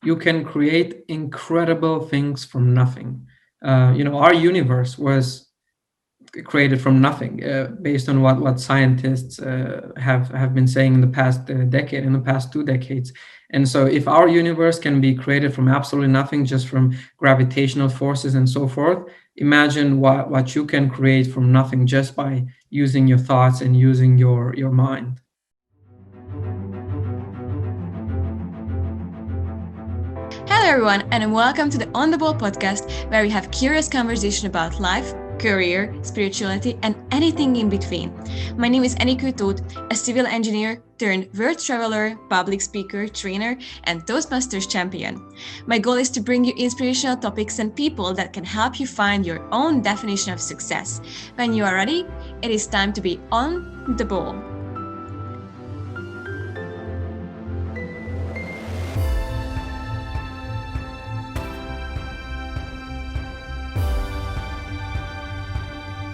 you can create incredible things from nothing. Our universe was created from nothing, based on what scientists have been saying in the past decade, in the past 2 decades. And so, if our universe can be created from absolutely nothing, just from gravitational forces and so forth, imagine what you can create from nothing just by using your thoughts and using your mind. Hello, everyone, and welcome to the On the Ball podcast, where we have curious conversation about life, career, spirituality, and anything in between. My name is Eniko Toth, a civil engineer turned world traveler, public speaker, trainer, and Toastmasters champion. My goal is to bring you inspirational topics and people that can help you find your own definition of success. When you are ready, it is time to be on the ball.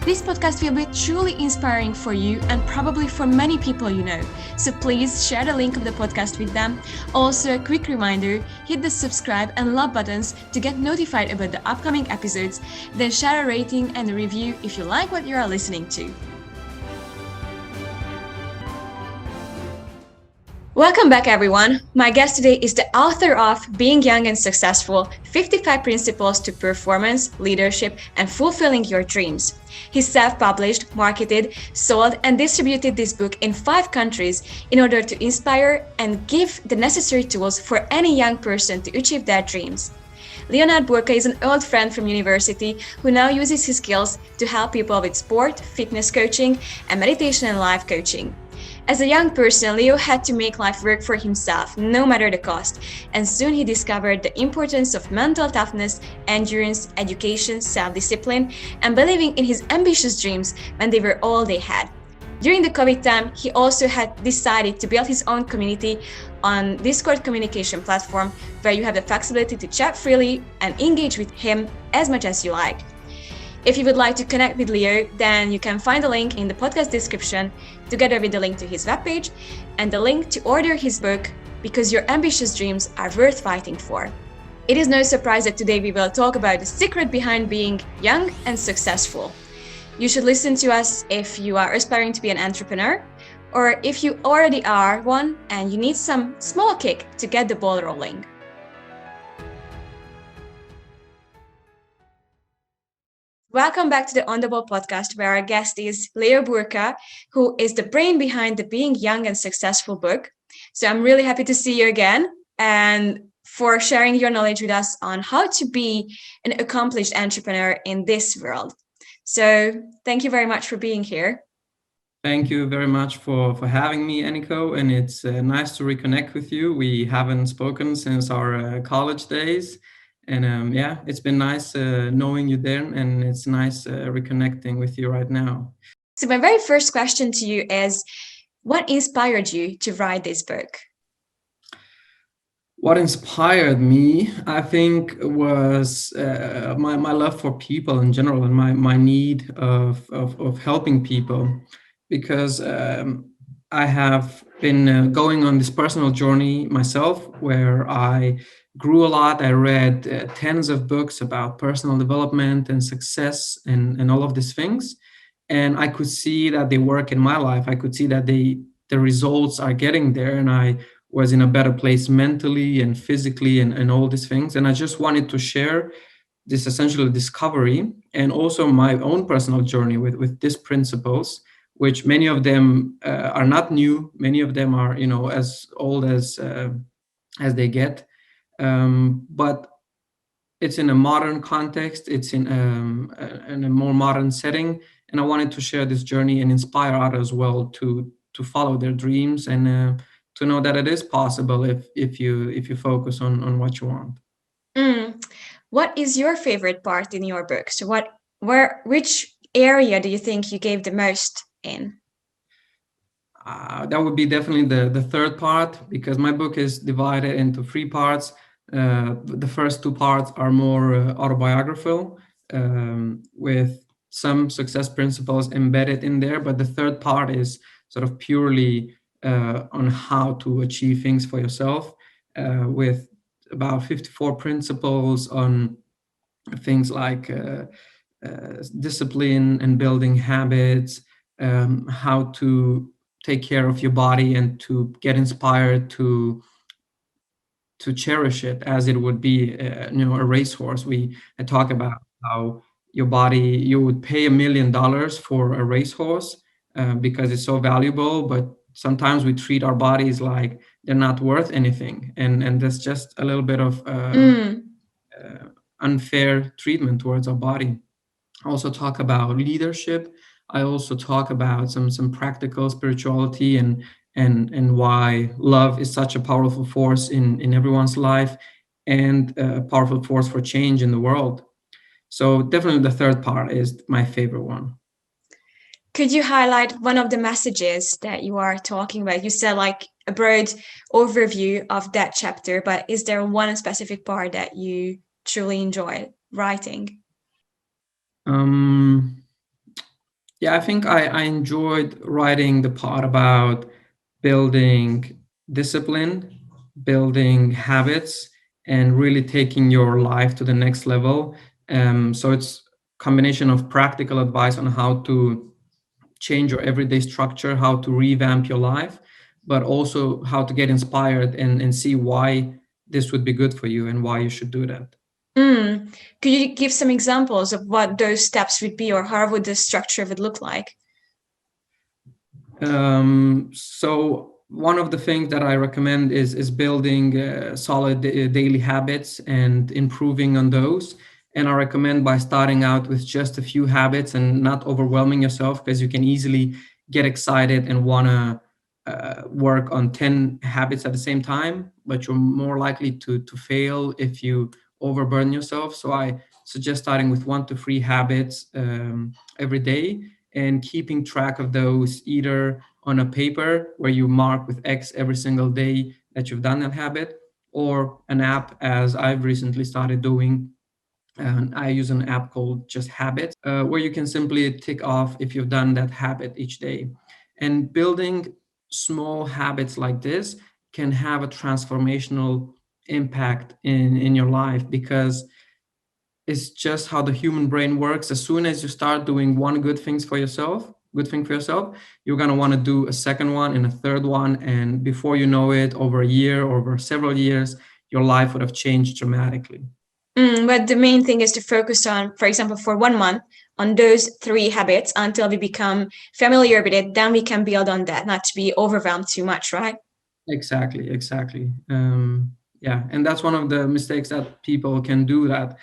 This podcast will be truly inspiring for you and probably for many people you know. So please share the link of the podcast with them. Also, a quick reminder, hit the subscribe and love buttons to get notified about the upcoming episodes. Then share a rating and a review if you like what you are listening to. Welcome back, everyone. My guest today is the author of Being Young and Successful, 55 Principles to Performance, Leadership, and Fulfilling Your Dreams. He self-published, marketed, sold, and distributed this book in 5 countries in order to inspire and give the necessary tools for any young person to achieve their dreams. Leonard Burca is an old friend from university who now uses his skills to help people with sport, fitness coaching, and meditation and life coaching. As a young person, Leo had to make life work for himself, no matter the cost, and soon he discovered the importance of mental toughness, endurance, education, self-discipline, and believing in his ambitious dreams when they were all they had. During the COVID time, he also had decided to build his own community on Discord communication platform, where you have the flexibility to chat freely and engage with him as much as you like. If you would like to connect with Leo, then you can find the link in the podcast description, together with the link to his webpage and the link to order his book, Because Your Ambitious Dreams Are Worth Fighting For. It is no surprise that today we will talk about the secret behind being young and successful. You should listen to us if you are aspiring to be an entrepreneur, or if you already are one and you need some small kick to get the ball rolling. Welcome back to the On the Ball podcast, where our guest is Leo Burca, who is the brain behind the Being Young and Successful book. So I'm really happy to see you again and for sharing your knowledge with us on how to be an accomplished entrepreneur in this world. So thank you very much for being here. Thank you very much for having me, Eniko, and it's nice to reconnect with you. We haven't spoken since our college days. And it's been nice knowing you there, and it's nice reconnecting with you right now. So my very first question to you is, what inspired you to write this book? What inspired me, I think, was my love for people in general, and my need of helping people, because I have been going on this personal journey myself, where I grew a lot. I read tens of books about personal development and success and all of these things. And I could see that they work in my life. I could see that the results are getting there, and I was in a better place mentally and physically and all these things. And I just wanted to share this essential discovery and also my own personal journey with these principles, which many of them are not new. Many of them are, as old as they get. But it's in a modern context, it's in a more modern setting, and I wanted to share this journey and inspire others as well to follow their dreams and to know that it is possible if you focus on what you want. What is your favorite part in your book? So which area do you think you gave the most in? That would be definitely the third part, because my book is divided into 3 parts. The first 2 parts are more autobiographical, with some success principles embedded in there, but the third part is sort of purely on how to achieve things for yourself, with about 54 principles on things like discipline and building habits, how to take care of your body and to get inspired to cherish it as it would be, a racehorse. I talk about how your body, you would pay $1 million for a racehorse because it's so valuable, but sometimes we treat our bodies like they're not worth anything, and that's just a little bit of unfair treatment towards our body. I also talk about leadership. I also talk about some practical spirituality and why love is such a powerful force in everyone's life and a powerful force for change in the world. So definitely the third part is my favorite one. Could you highlight one of the messages that you are talking about? You said like a broad overview of that chapter, but is there one specific part that you truly enjoy writing? Yeah, I think I enjoyed writing the part about building discipline, building habits, and really taking your life to the next level. So it's a combination of practical advice on how to change your everyday structure, how to revamp your life, but also how to get inspired and see why this would be good for you and why you should do that. Could you give some examples of what those steps would be, or how would the structure would look like? So one of the things that I recommend is building solid daily habits and improving on those. And I recommend by starting out with just a few habits and not overwhelming yourself, because you can easily get excited and want to work on 10 habits at the same time, but you're more likely to fail if you overburden yourself. So I suggest starting with 1 to 3 habits every day and keeping track of those either on a paper where you mark with X every single day that you've done that habit, or an app, as I've recently started doing. And I use an app called Just Habits, where you can simply tick off if you've done that habit each day. And building small habits like this can have a transformational impact in your life, because it's just how the human brain works. As soon as you start doing one good thing for yourself, you're going to want to do a second one and a third one, and before you know it, over a year or over several years, your life would have changed dramatically. But the main thing is to focus on, for example, for 1 month, on those 3 habits until we become familiar with it. Then we can build on that, not to be overwhelmed too much, right? Exactly. Yeah, and that's one of the mistakes that people can do, that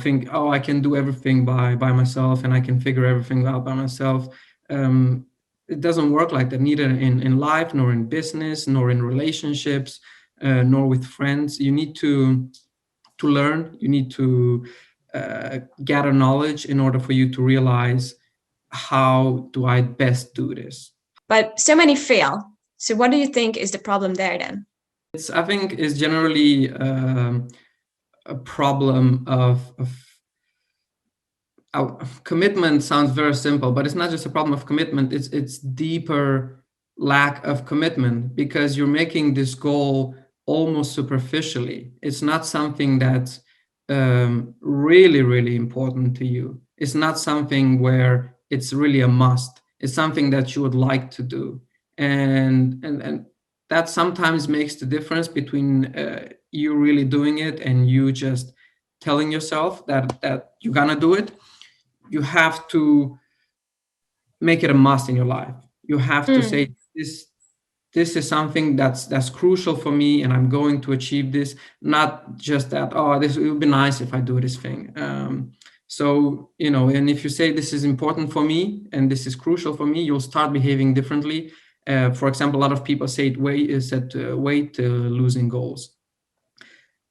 think, oh, I can do everything by myself and I can figure everything out by myself. It doesn't work like that, neither in life, nor in business, nor in relationships, nor with friends. You need to learn, you need to gather knowledge in order for you to realize, how do I best do this. But so many fail. So what do you think is the problem there then? I think it's generally a problem of commitment. Sounds very simple, but it's not just a problem of commitment. It's deeper lack of commitment, because you're making this goal almost superficially. It's not something that's really important to you. It's not something where it's really a must. It's something that you would like to do, and that sometimes makes the difference between you really doing it and you just telling yourself that you're gonna do it. You have to make it a must in your life. You have to say, this is something that's crucial for me, and I'm going to achieve this. Not just that, oh, this, it would be nice if I do this thing. So, and if you say this is important for me and this is crucial for me, you'll start behaving differently. For example, a lot of people say weight losing goals.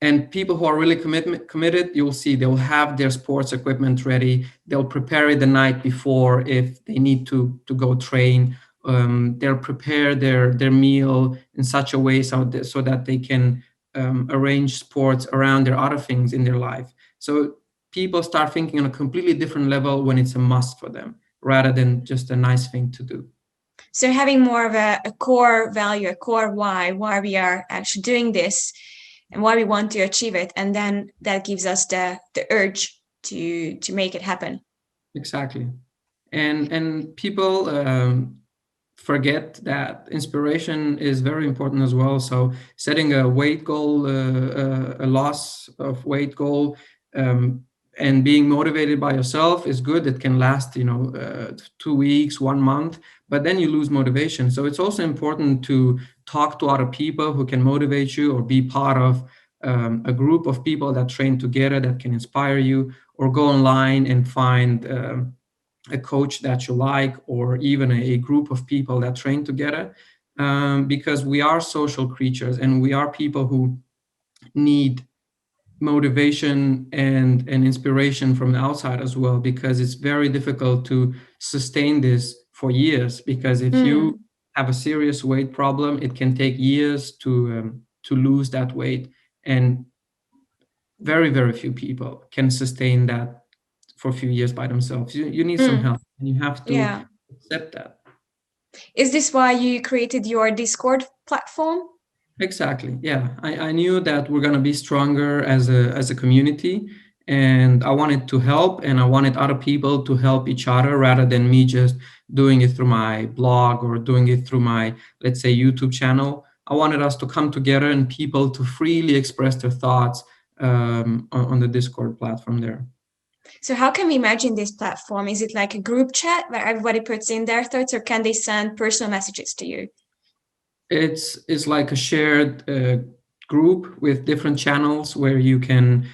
And people who are really committed, you'll see they'll have their sports equipment ready. They'll prepare it the night before if they need to go train. They'll prepare their meal in such a way so that they can arrange sports around their other things in their life. So people start thinking on a completely different level when it's a must for them, rather than just a nice thing to do. So having more of a core value, a core why we are actually doing this, and why we want to achieve it, and then that gives us the urge to make it happen. Exactly. And people forget that inspiration is very important as well. So setting a weight goal, a loss of weight goal, um, and being motivated by yourself is good. It can last, 2 weeks, 1 month, but then you lose motivation. So it's also important to talk to other people who can motivate you, or be part of a group of people that train together that can inspire you, or go online and find a coach that you like, or even a group of people that train together, because we are social creatures and we are people who need motivation and inspiration from the outside as well, because it's very difficult to sustain this for years. Because if you Mm, have a serious weight problem, it can take years to lose that weight, and very, very few people can sustain that for a few years by themselves. You need some mm, help, and you have to yeah. accept that. Is this why you created your Discord platform? Exactly. Yeah. I knew that we're gonna be stronger as a community, and I wanted to help, and I wanted other people to help each other, rather than me just doing it through my blog or doing it through my, let's say, YouTube channel. I wanted us to come together and people to freely express their thoughts on the Discord platform there. So how can we imagine this platform? Is it like a group chat where everybody puts in their thoughts, or can they send personal messages to you? It's like a shared group with different channels where you can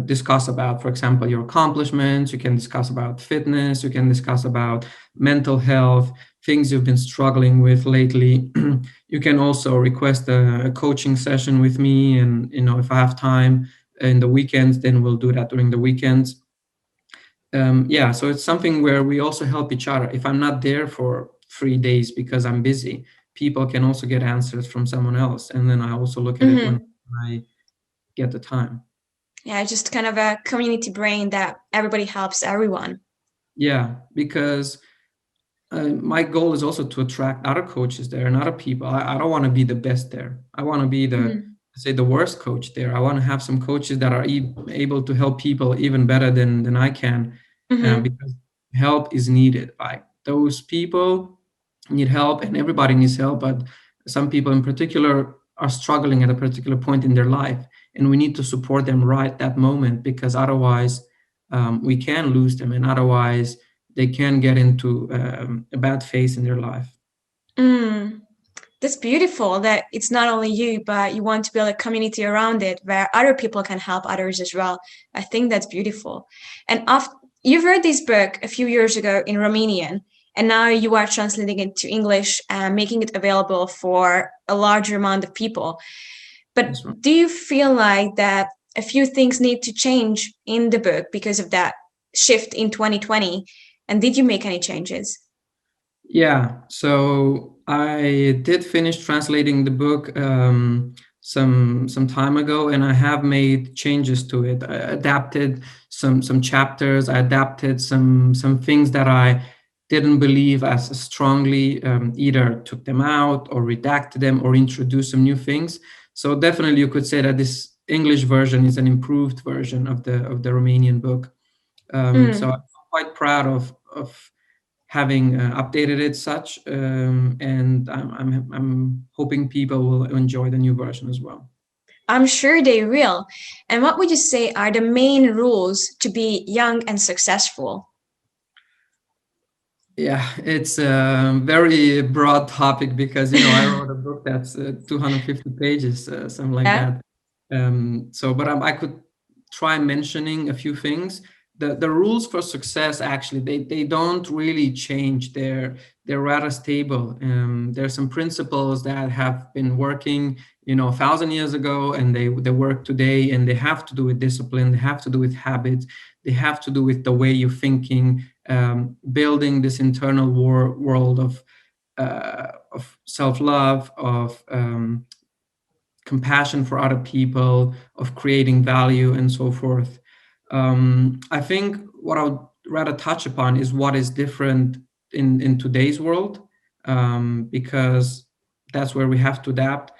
discuss about, for example, your accomplishments. You can discuss about fitness. You can discuss about mental health, things you've been struggling with lately. You can also request a coaching session with me, and if I have time in the weekends, then we'll do that during the weekends. Yeah, so it's something where we also help each other. If I'm not there for 3 days because I'm busy, people can also get answers from someone else, and then I also look at it when Mm-hmm. I get the time. Yeah, just kind of a community brain that everybody helps everyone. Yeah, because my goal is also to attract other coaches there and other people. I don't want to be the best there. I want to be Mm-hmm. say, the worst coach there. I want to have some coaches that are able to help people even better than I can, Mm-hmm. because help is needed. Like, those people need help, and everybody needs help, but some people in particular are struggling at a particular point in their life, and we need to support them right that moment, because otherwise we can lose them, and otherwise they can get into a bad phase in their life. Mm. That's beautiful that it's not only you, but you want to build a community around it where other people can help others as well. I think that's beautiful. And after you've read this book a few years ago in Romanian, and now you are translating it to English and making it available for a larger amount of people. But That's right. do you feel like that a few things need to change in the book because of that shift in 2020? And did you make any changes? Yeah, so I did finish translating the book some time ago, and I have made changes to it. I adapted some chapters. I adapted some things that I didn't believe as strongly. Either took them out, or redacted them, or introduced some new things. So definitely, you could say that this English version is an improved version of the Romanian book. So I'm Mm. quite proud of having updated it such, and I'm hoping people will enjoy the new version as well. I'm sure they will. And what would you say are the main rules to be young and successful? Yeah, it's a very broad topic, because I wrote a book that's 250 pages, something like Yeah. that. So, but I could try mentioning a few things. The rules for success, actually, they don't really change. They're rather stable. There's some principles that have been working, 1,000 years ago, and they work today, and they have to do with discipline. They have to do with habits. They have to do with the way you're thinking, building this internal world of self-love, of compassion for other people, of creating value, and so forth. I think what I would rather touch upon is what is different in today's world, because that's where we have to adapt.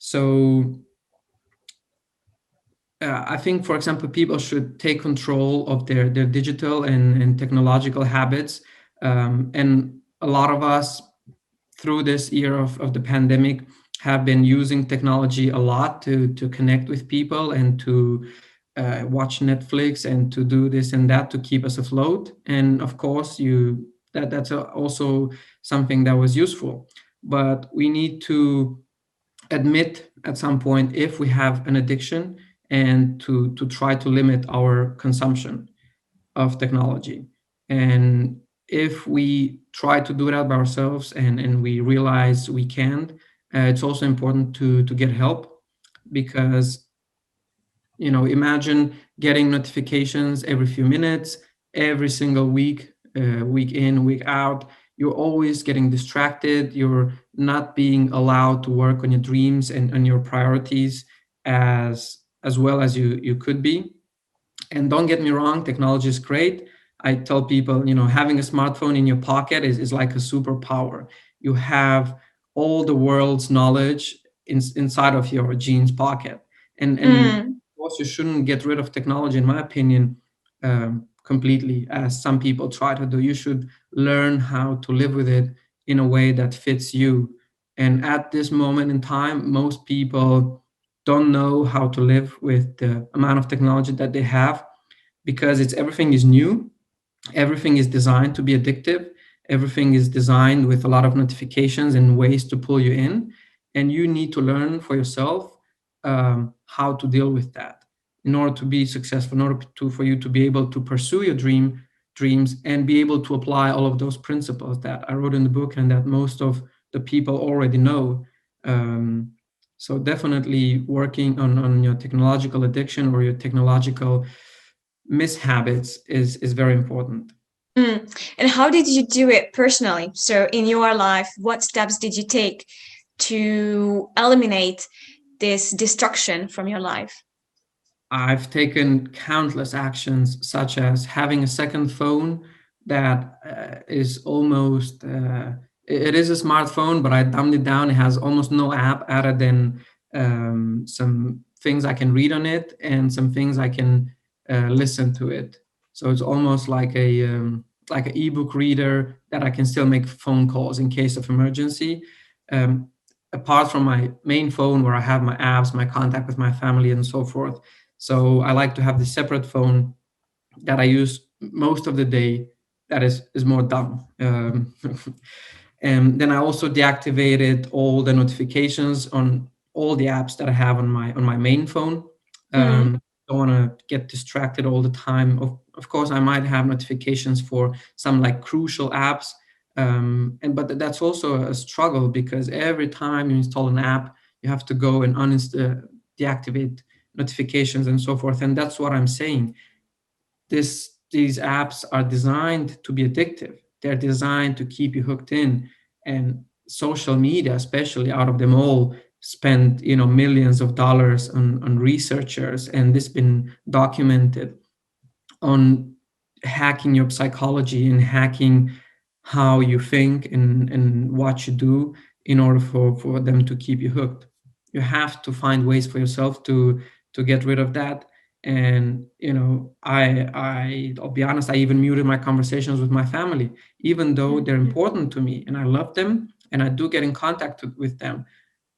So I think, for example, people should take control of their digital and technological habits. And a lot of us, through this year of the pandemic, have been using technology a lot to connect with people and to watch Netflix and to do this and that to keep us afloat. And of course, that's also something that was useful. But we need to admit at some point if we have an addiction, and to try to limit our consumption of technology. And if we try to do that by ourselves, and we realize we can't, it's also important to get help. Because imagine getting notifications every few minutes, every single week, week in, week out. You're always getting distracted. You're not being allowed to work on your dreams and on your priorities as well as you could be. And don't get me wrong, technology is great. I tell people, having a smartphone in your pocket is like a superpower. You have all the world's knowledge inside of your jeans pocket. And of Mm. course, you shouldn't get rid of technology, in my opinion, completely, as some people try to do. You should learn how to live with it in a way that fits you. And at this moment in time, most people don't know how to live with the amount of technology that they have, because it's everything is new, everything is designed to be addictive, everything is designed with a lot of notifications and ways to pull you in. And you need to learn for yourself how to deal with that in order to be successful, in order for you to be able to pursue your dreams and be able to apply all of those principles that I wrote in the book and that most of the people already know. um, so definitely working on your technological addiction or your technological mishabits is very important. Mm. And how did you do it personally? So, in your life, what steps did you take to eliminate this destruction from your life? I've taken countless actions, such as having a second phone that is almost, it is a smartphone, but I dumbed it down. It has almost no app other than some things I can read on it and some things I can listen to it. So it's almost like an ebook reader that I can still make phone calls in case of emergency. Um, Apart from my main phone where I have my apps, my contact with my family, and so forth. So I like to have the separate phone that I use most of the day. That is more dumb. And then I also deactivated all the notifications on all the apps that I have on my main phone. Mm. Don't want to get distracted all the time. Of course, I might have notifications for some like crucial apps, and but that's also a struggle because every time you install an app, you have to go and uninstall, deactivate notifications and so forth. And that's what I'm saying. These apps are designed to be addictive. They're designed to keep you hooked in. And social media, especially out of them all, spend millions of dollars on researchers, and this has been documented on hacking your psychology and hacking how you think and what you do in order for them to keep you hooked. You have to find ways for yourself to get rid of that. And I'll be honest, I even muted my conversations with my family, even though they're important to me and I love them and I do get in contact with them.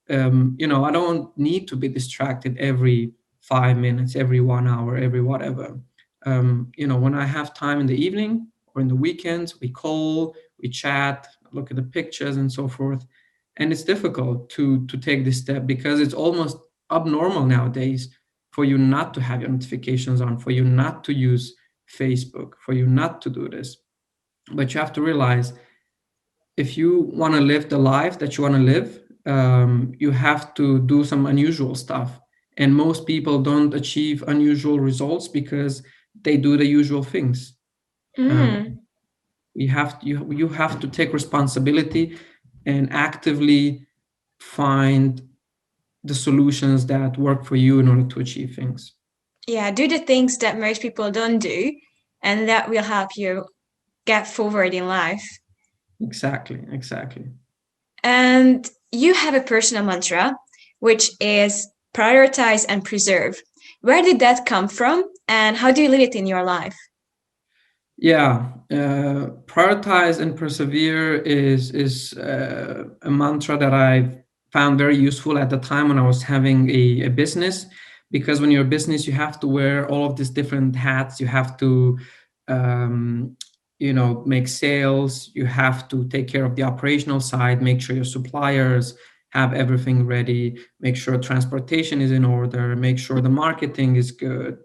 I don't need to be distracted every 5 minutes, every 1 hour, every whatever. When I have time in the evening or in the weekends, we call, we chat, look at the pictures and so forth. And it's difficult to take this step because it's almost abnormal nowadays for you not to have your notifications on, for you not to use Facebook, for you not to do this. But you have to realize if you want to live the life that you want to live, you have to do some unusual stuff. And most people don't achieve unusual results because they do the usual things. Um, Mm. you have to take responsibility and actively find the solutions that work for you in order to achieve things. Yeah, do the things that most people don't do, and that will help you get forward in life. Exactly, exactly. And you have a personal mantra, which is prioritize and preserve. Where did that come from, and how do you live it in your life? Yeah, prioritize and persevere is a mantra that I found very useful at the time when I was having a business, because when you're a business, you have to wear all of these different hats. You have to, um, make sales. You have to take care of the operational side, make sure your suppliers have everything ready, make sure transportation is in order, make sure the marketing is good,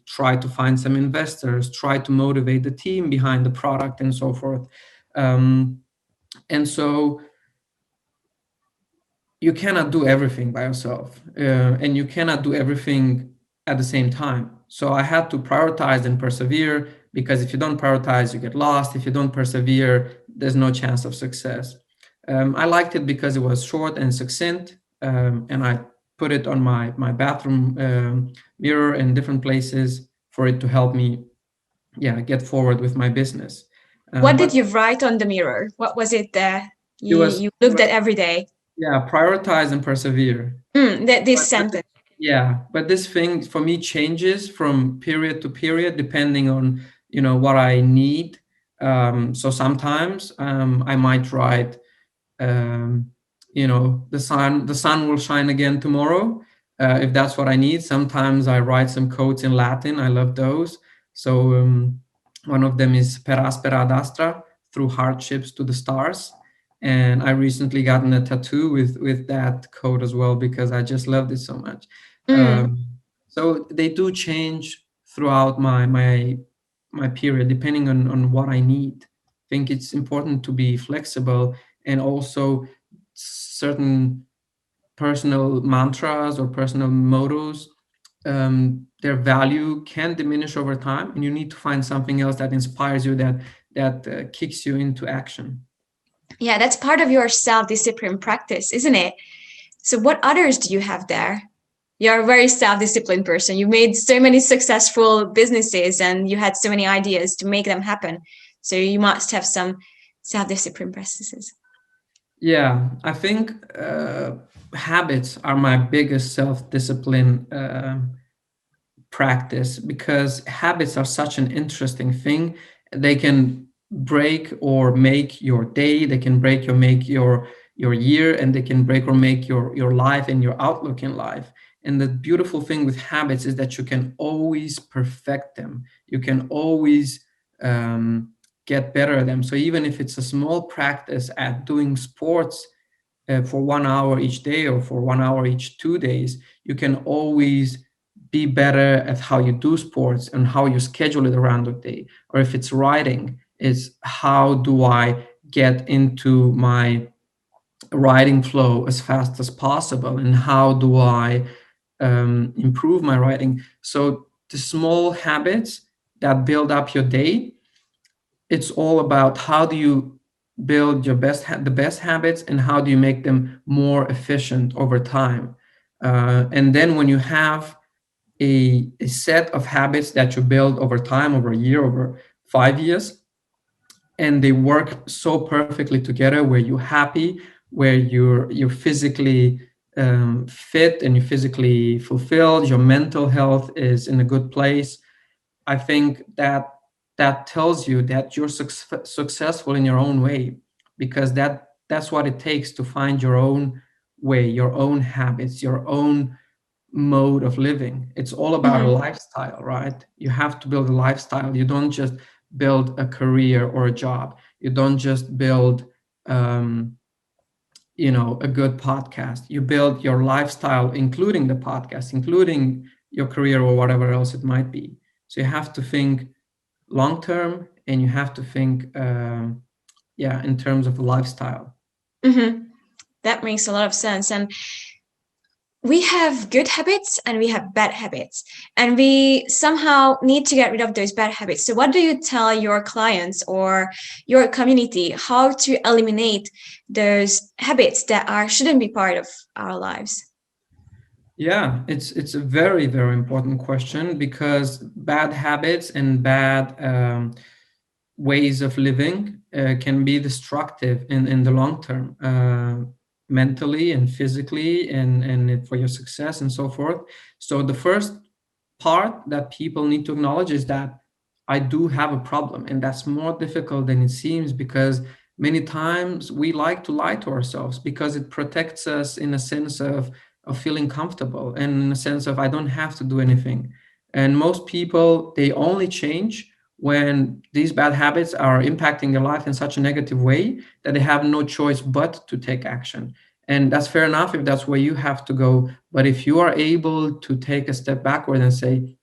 try to find some investors, try to motivate the team behind the product, and so forth. Um, and so you cannot do everything by yourself, and you cannot do everything at the same time. So I had to prioritize and persevere, because if you don't prioritize, you get lost. If you don't persevere, there's no chance of success. I liked it because it was short and succinct, and I put it on my bathroom mirror in different places for it to help me, yeah, get forward with my business. What did But you write on the mirror? What was it that it you, was, you looked at every day? yeah, prioritize and persevere. This But sentence. yeah, but this thing for me changes from period to period depending on, what I need. So sometimes I might write, um, the sun will shine again tomorrow, if that's what I need. Sometimes I write some quotes in Latin. I love those. So one of them is per aspera ad astra, through hardships to the stars. And I recently gotten a tattoo with that quote as well, because I just loved it so much. Mm. Um, so they do change throughout my period depending on what I need. I think it's important to be flexible, and also certain personal mantras or personal mottos, their value can diminish over time, and you need to find something else that inspires you, that kicks you into action. Yeah, that's part of your self-discipline practice, isn't it? So what others do you have there? You're a very self-disciplined person. You made so many successful businesses and you had so many ideas to make them happen. So you must have some self-discipline practices. Yeah, I think habits are my biggest self-discipline practice, because habits are such an interesting thing. They can break or make your day, they can break or make your year, and they can break or make your life and your outlook in life. And the beautiful thing with habits is that you can always perfect them. You can always get better at them. So even if it's a small practice at doing sports for 1 hour each day, or for 1 hour each 2 days, you can always be better at how you do sports and how you schedule it around the day. Or if it's writing, is how do I get into my writing flow as fast as possible, and how do I improve my writing. So the small habits that build up your day, it's all about how do you build the best habits, and how do you make them more efficient over time. And then when you have a set of habits that you build over time, over a year, over 5 years, and they work so perfectly together, where you're happy, where you're physically fit, and you're physically fulfilled, your mental health is in a good place. I think that tells you that you're successful in your own way, because that's what it takes to find your own way, your own habits, your own mode of living. It's all about a Mhm. lifestyle, right? You have to build a lifestyle. You don't just build a career or a job. You don't just build a good podcast. You build your lifestyle, including the podcast, including your career or whatever else it might be. So you have to think long term, and you have to think yeah, in terms of lifestyle. Mhm. That makes a lot of sense. And we have good habits and we have bad habits, and we somehow need to get rid of those bad habits. So what do you tell your clients or your community how to eliminate those habits that are shouldn't be part of our lives? Yeah, it's a very, very important question, because bad habits and bad ways of living can be destructive in the long term. mentally and physically, and for your success and so forth. So the first part that people need to acknowledge is that I do have a problem, and that's more difficult than it seems, because many times we like to lie to ourselves because it protects us in a sense of feeling comfortable, and in a sense of I don't have to do anything. And most people, they only change when these bad habits are impacting their life in such a negative way that they have no choice but to take action. And that's fair enough if that's where you have to go. But if you are able to take a step backward and say,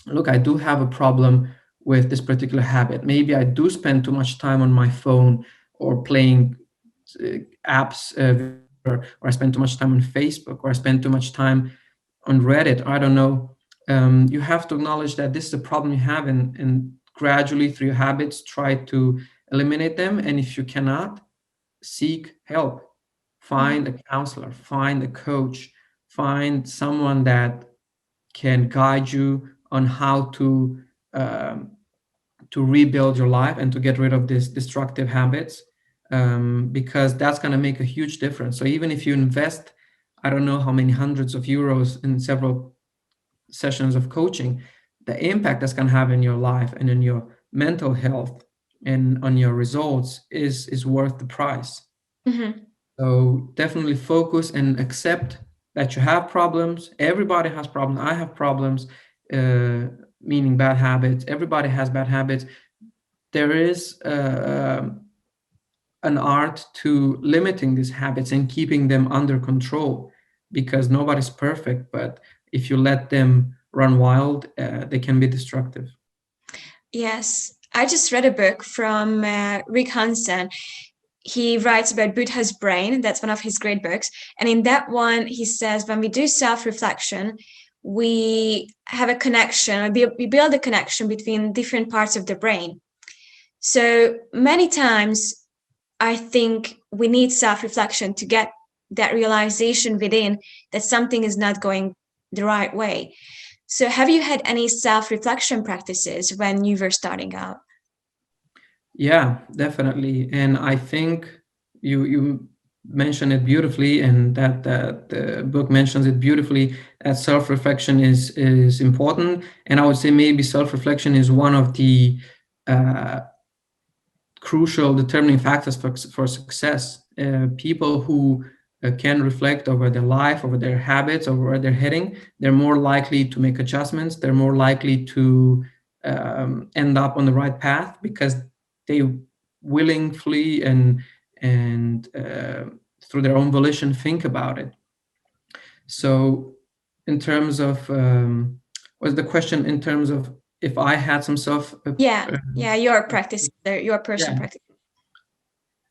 look, I do have a problem with this particular habit. Maybe I do spend too much time on my phone or playing apps, or I spend too much time on Facebook, or I spend too much time on Reddit. I don't know. You have to acknowledge that this is a problem you have, and gradually through your habits, try to eliminate them. And if you cannot, seek help. Find a counselor, find a coach, find someone that can guide you on how um, to rebuild your life and to get rid of these destructive habits, because that's going to make a huge difference. So even if you invest, I don't know how many hundreds of euros in several sessions of coaching, the impact that's going to have in your life and in your mental health and on your results is worth the price. Mm-hmm. So definitely focus and accept that you have problems. Everybody has problems. I have problems, meaning bad habits. Everybody has bad habits. There is an art to limiting these habits and keeping them under control, because nobody's perfect. But if you let them run wild, they can be destructive. Yes, I just read a book from Rick Hansen. He writes about Buddha's brain. That's one of his great books. And in that one, he says when we do self-reflection, we have a connection, we build a connection between different parts of the brain. So many times, I think we need self-reflection to get that realization within that something is not going the right way. So have you had any self-reflection practices when you were starting out? Yeah, definitely. And I think you mentioned it beautifully, and that the book mentions it beautifully. That self-reflection is important, and I would say maybe self-reflection is one of the uh, crucial determining factors for success. People who can reflect over their life, over their habits, over where they're heading, they're more likely to make adjustments. They're more likely to end up on the right path, because they willingly and through their own volition think about it. So, in terms of was the question in terms of if I had some self? Yeah, your practice, your personal Yeah, practice.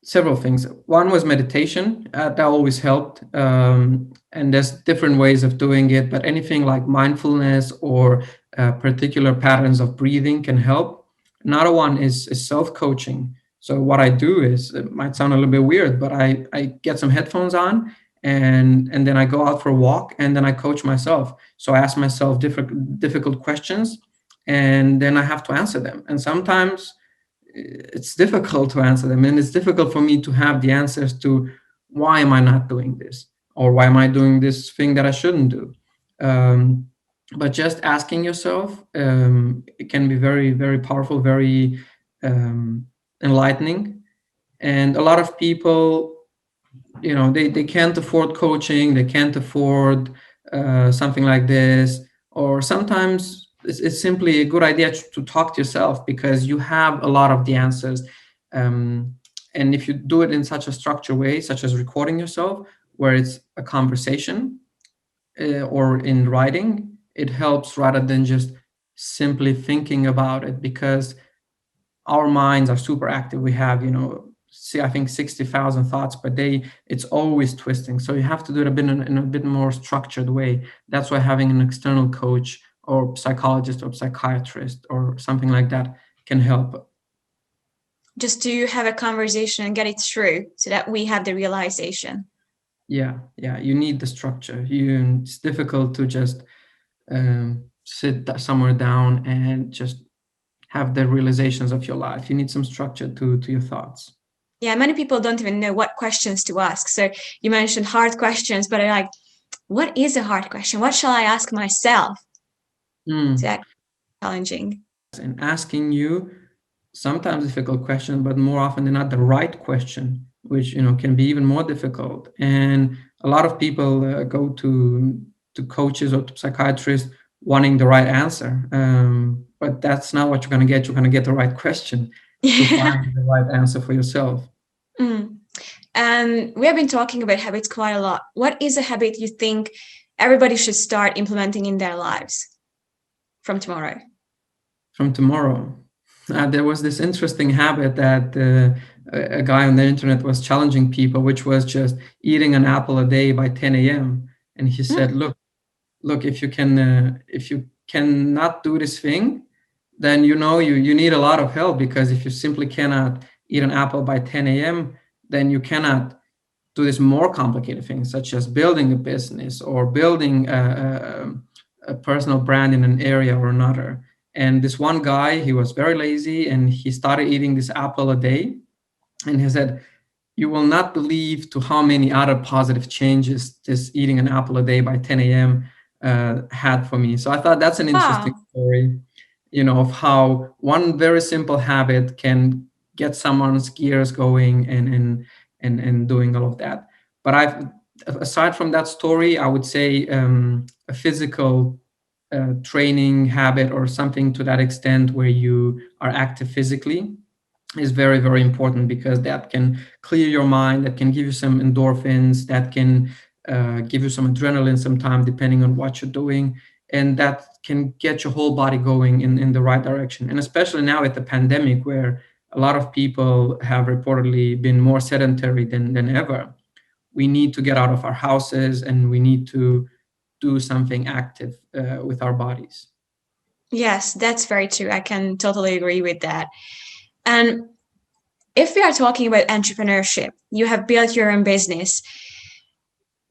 several things. One was meditation. That always helped. And there's different ways of doing it, but anything like mindfulness or particular patterns of breathing can help. Another one is self-coaching. So what I do is, it might sound a little bit weird, but I get some headphones on, and then I go out for a walk, and then I coach myself. So I ask myself difficult questions, and then I have to answer them. And sometimes it's difficult to answer them, and it's difficult for me to have the answers to why am I not doing this, or why am I doing this thing that I shouldn't do. Um, but just asking yourself, it can be very, very powerful, very enlightening. And a lot of people, they can't afford coaching, they can't afford something like this, or sometimes it's simply a good idea to talk to yourself, because you have a lot of the answers. um, and if you do it in such a structured way, such as recording yourself, where it's a conversation, or in writing, it helps rather than just simply thinking about it, because our minds are super active. We have, see, I think 60,000 thoughts per day. It's always twisting. So you have to do it in a bit more structured way. That's why having an external coach or psychologist or psychiatrist or something like that can help. Just to have a conversation and get it through so that we have the realization. Yeah, yeah. You need the structure. It's difficult to just sit somewhere down and just have the realizations of your life. You need some structure to your thoughts. Yeah, many people don't even know what questions to ask. So you mentioned hard questions, but like, what is a hard question? What shall I ask myself? So that's challenging. And asking you sometimes difficult question, but more often than not the right question, which can be even more difficult. And a lot of people go to coaches or to psychiatrists wanting the right answer, but that's not what you're going to get. You're going to get the right question to Yeah. find the right answer for yourself. Mm. And we have been talking about habits quite a lot. What is a habit you think everybody should start implementing in their lives from tomorrow? From tomorrow, there was this interesting habit that a guy on the internet was challenging people, which was just eating an apple a day by 10 a.m. And he said, Mm. look, if you cannot do this thing, then you need a lot of help, because if you simply cannot eat an apple by 10 a.m., then you cannot do this more complicated things, such as building a business or building a personal brand in an area or another. And this one guy, he was very lazy and he started eating this apple a day. And he said, you will not believe to how many other positive changes this eating an apple a day by 10 a.m. Had for me. So I thought that's an interesting Wow. story, of how one very simple habit can get someone's gears going and doing all of that. But aside from that story, I would say a physical training habit or something to that extent where you are active physically is very, very important, because that can clear your mind, that can give you some endorphins, that can give you some adrenaline sometime, depending on what you're doing. And that can get your whole body going in the right direction. And especially now with the pandemic, where a lot of people have reportedly been more sedentary than ever, we need to get out of our houses and we need to do something active with our bodies. Yes, that's very true. I can totally agree with that. And if we are talking about entrepreneurship, you have built your own business.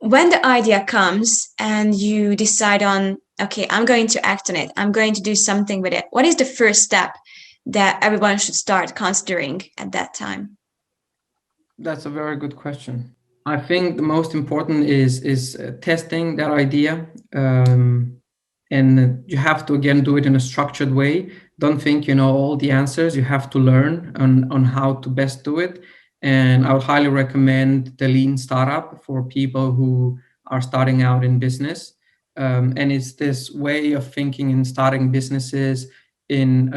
When the idea comes and you decide on, okay, I'm going to act on it, I'm going to do something with it, what is the first step that everyone should start considering at that time? That's a very good question. I think the most important is testing that idea, and you have to again do it in a structured way. Don't think you know all the answers. You have to learn on how to best do it. And I would highly recommend the Lean Startup for people who are starting out in business. And it's this way of thinking and starting businesses in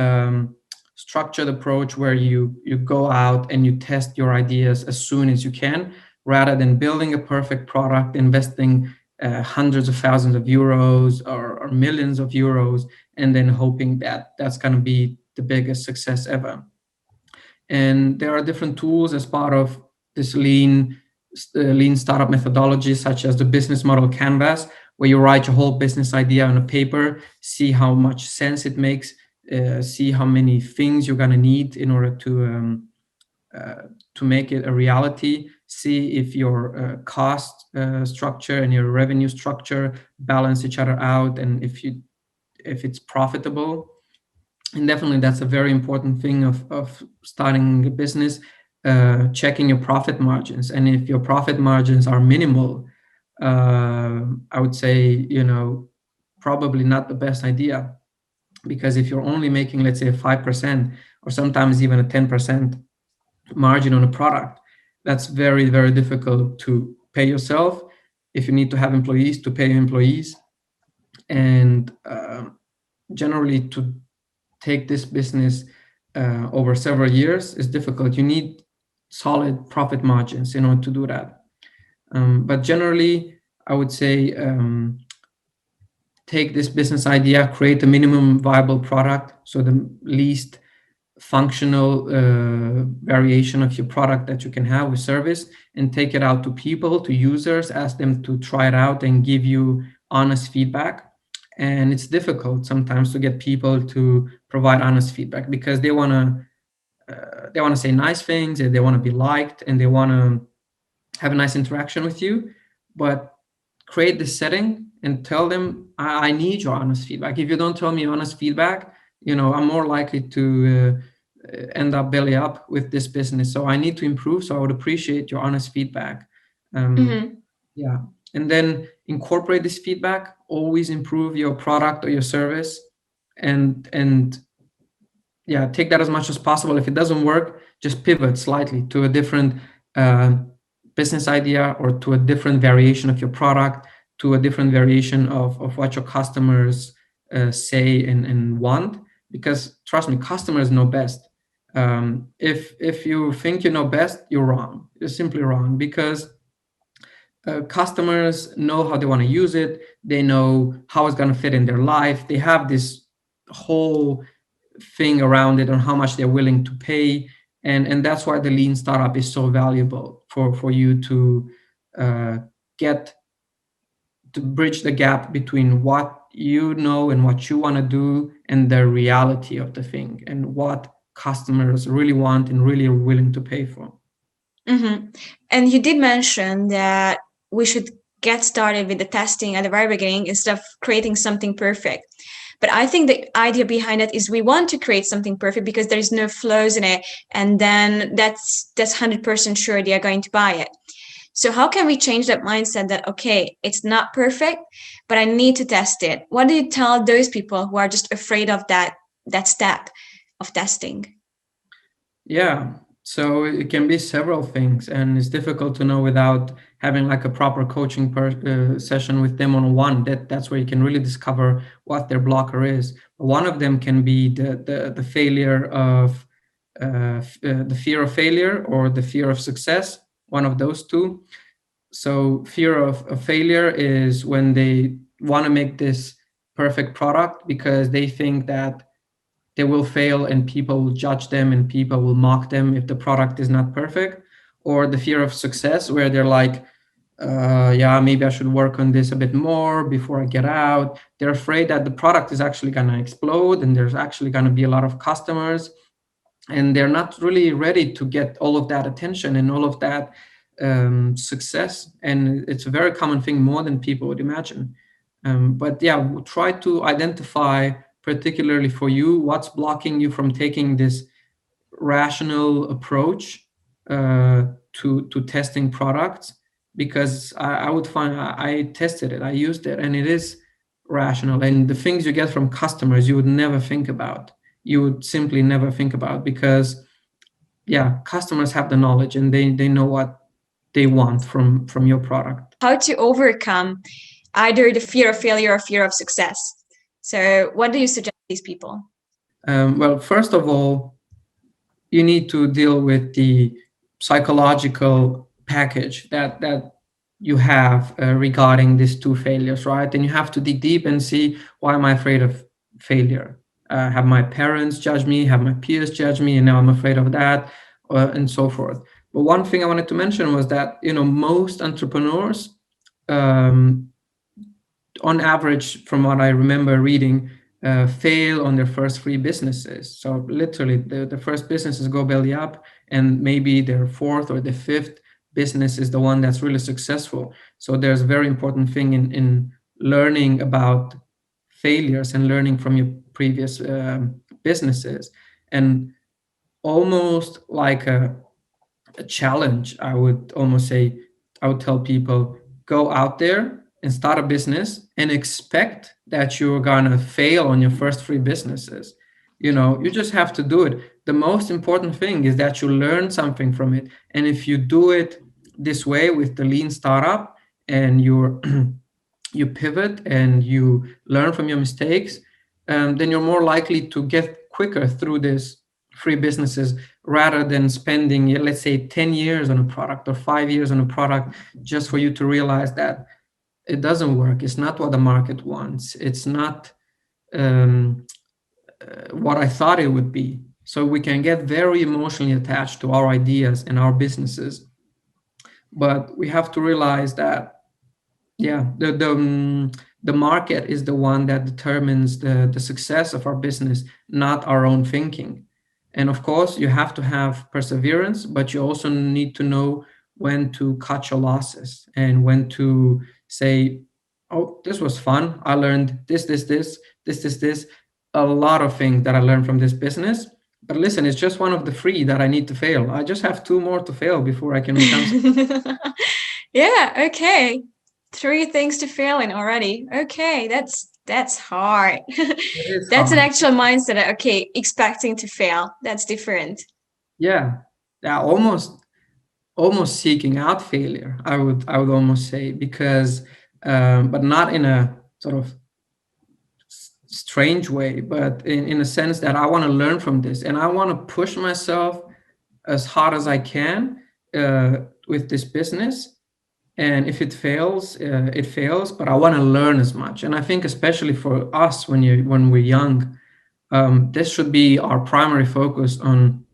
structured approach where you go out and you test your ideas as soon as you can, rather than building a perfect product, investing hundreds of thousands of euros or millions of euros, and then hoping that that's going to be the biggest success ever. And there are different tools as part of this lean startup methodology, such as the business model canvas, where you write your whole business idea on a paper, see how much sense it makes, see how many things you're going to need in order to make it a reality, see if your cost structure and your revenue structure balance each other out, and if it's profitable. And definitely that's a very important thing of starting a business, checking your profit margins. And if your profit margins are minimal, I would say probably not the best idea, because if you're only making, let's say, 5% or sometimes even a 10% margin on a product, that's very, very difficult to pay yourself. If you need to have employees, to pay your employees, and generally to take this business over several years is difficult. You need solid profit margins in order to do that. But generally, I would say take this business idea, create a minimum viable product, so the least functional variation of your product that you can have with service, and take it out to people, to users, ask them to try it out and give you honest feedback. And it's difficult sometimes to get people to provide honest feedback, because they want to say nice things, and they want to be liked, and they want to have a nice interaction with you. But create this setting and tell them, I need your honest feedback. If you don't tell me honest feedback, I'm more likely to end up belly up with this business. So I need to improve. So I would appreciate your honest feedback. Um, Mm-hmm. yeah. And then incorporate this feedback, always improve your product or your service, and yeah, take that as much as possible. If it doesn't work, just pivot slightly to a different uh, business idea, or to a different variation of your product, to a different variation of what your customers say and want. Because trust me, customers know best. If you think you know best, you're wrong. You're simply wrong, because customers know how they want to use it. They know how it's going to fit in their life. They have this whole thing around it on how much they're willing to pay, and that's why the lean startup is so valuable for you to uh, get to bridge the gap between what you know and what you want to do, and the reality of the thing, and what customers really want and really are willing to pay for. Mm-hmm. And you did mention that we should get started with the testing at the very beginning instead of creating something perfect. But I think the idea behind it is we want to create something perfect because there's no flaws in it, and then that's 100% sure they are going to buy it. So how can we change that mindset that, okay, it's not perfect, but I need to test it? What do you tell those people who are just afraid of that step of testing? Yeah, so it can be several things, and it's difficult to know without having like a proper coaching session with them on one. That's where you can really discover what their blocker is. One of them can be the failure of the fear of failure, or the fear of success. One of those two. So fear of failure is when they want to make this perfect product because they think that they will fail and people will judge them and people will mock them if the product is not perfect. Or the fear of success, where they're like, yeah, maybe I should work on this a bit more before I get out. They're afraid that the product is actually going to explode and there's actually going to be a lot of customers, and they're not really ready to get all of that attention and all of that success. And it's a very common thing, more than people would imagine. But yeah, try to identify, particularly for you, what's blocking you from taking this rational approach to testing products. Because I would find, I tested it, I used it, and it is rational. And the things you get from customers, you would never think about. You would simply never think about, because yeah, customers have the knowledge and they know what they want from your product. How to overcome either the fear of failure or fear of success. So, what do you suggest these people? Well, first of all, you need to deal with the psychological package that you have regarding these two failures, right? And you have to dig deep and see, why am I afraid of failure? Have my parents judge me? Have my peers judge me? And now I'm afraid of that, and so forth. But one thing I wanted to mention was that, most entrepreneurs, um, on average, from what I remember reading, fail on their first three businesses. So literally, the first businesses go belly up, and maybe their fourth or the fifth business is the one that's really successful. So there's a very important thing in learning about failures and learning from your previous businesses. And almost like a challenge, I would almost say, I would tell people, go out there and start a business and expect that you're gonna fail on your first three businesses. You just have to do it. The most important thing is that you learn something from it. And if you do it this way with the lean startup, and you pivot and you learn from your mistakes, then you're more likely to get quicker through this free businesses, rather than spending, let's say, 10 years on a product or 5 years on a product, just for you to realize that it doesn't work. It's not what the market wants. It's not um, what I thought it would be. So we can get very emotionally attached to our ideas and our businesses. But we have to realize that, yeah, the market is the one that determines the success of our business, not our own thinking. And of course, you have to have perseverance, but you also need to know when to cut your losses, and when to say, oh, this was fun. I learned this, a lot of things that I learned from this business. but listen, it's just one of the three that I need to fail. I just have two more to fail before I can become. Yeah, okay. 3 things to fail in already. Okay, that's hard. It is That's an hard. actual mindset. Okay, expecting to fail. That's different. Yeah, yeah, almost seeking out failure. I would almost say because, but not in a sort of strange way, but in a sense that I want to learn from this and I want to push myself as hard as I can with this business. And if it fails, it fails. But I want to learn as much. And I think especially for us when we're young, this should be our primary focus on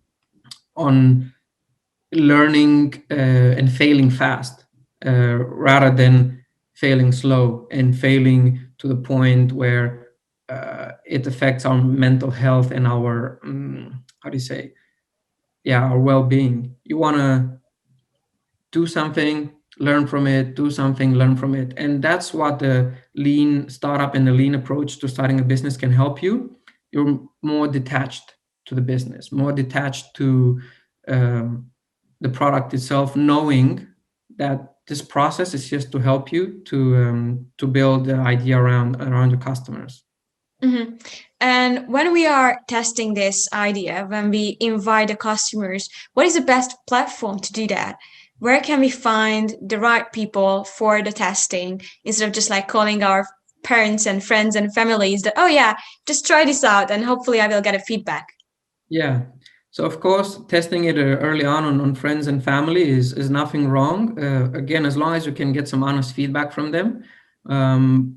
learning and failing fast, rather than failing slow and failing to the point where it affects our mental health and our how do you say, yeah, our well-being. You want to do something, learn from it, do something, learn from it. And that's what the lean startup and the lean approach to starting a business can help you. You're more detached to the business, more detached to um, the product itself, knowing that this process is just to help you to build the idea around your customers. Mhm. And when we are testing this idea, when we invite the customers, what is the best platform to do that? Where can we find the right people for the testing instead of just like calling our parents and friends and families that, oh yeah, just try this out and hopefully I will get a feedback. Yeah. So of course, testing it early on friends and family is nothing wrong. Again, as long as you can get some honest feedback from them.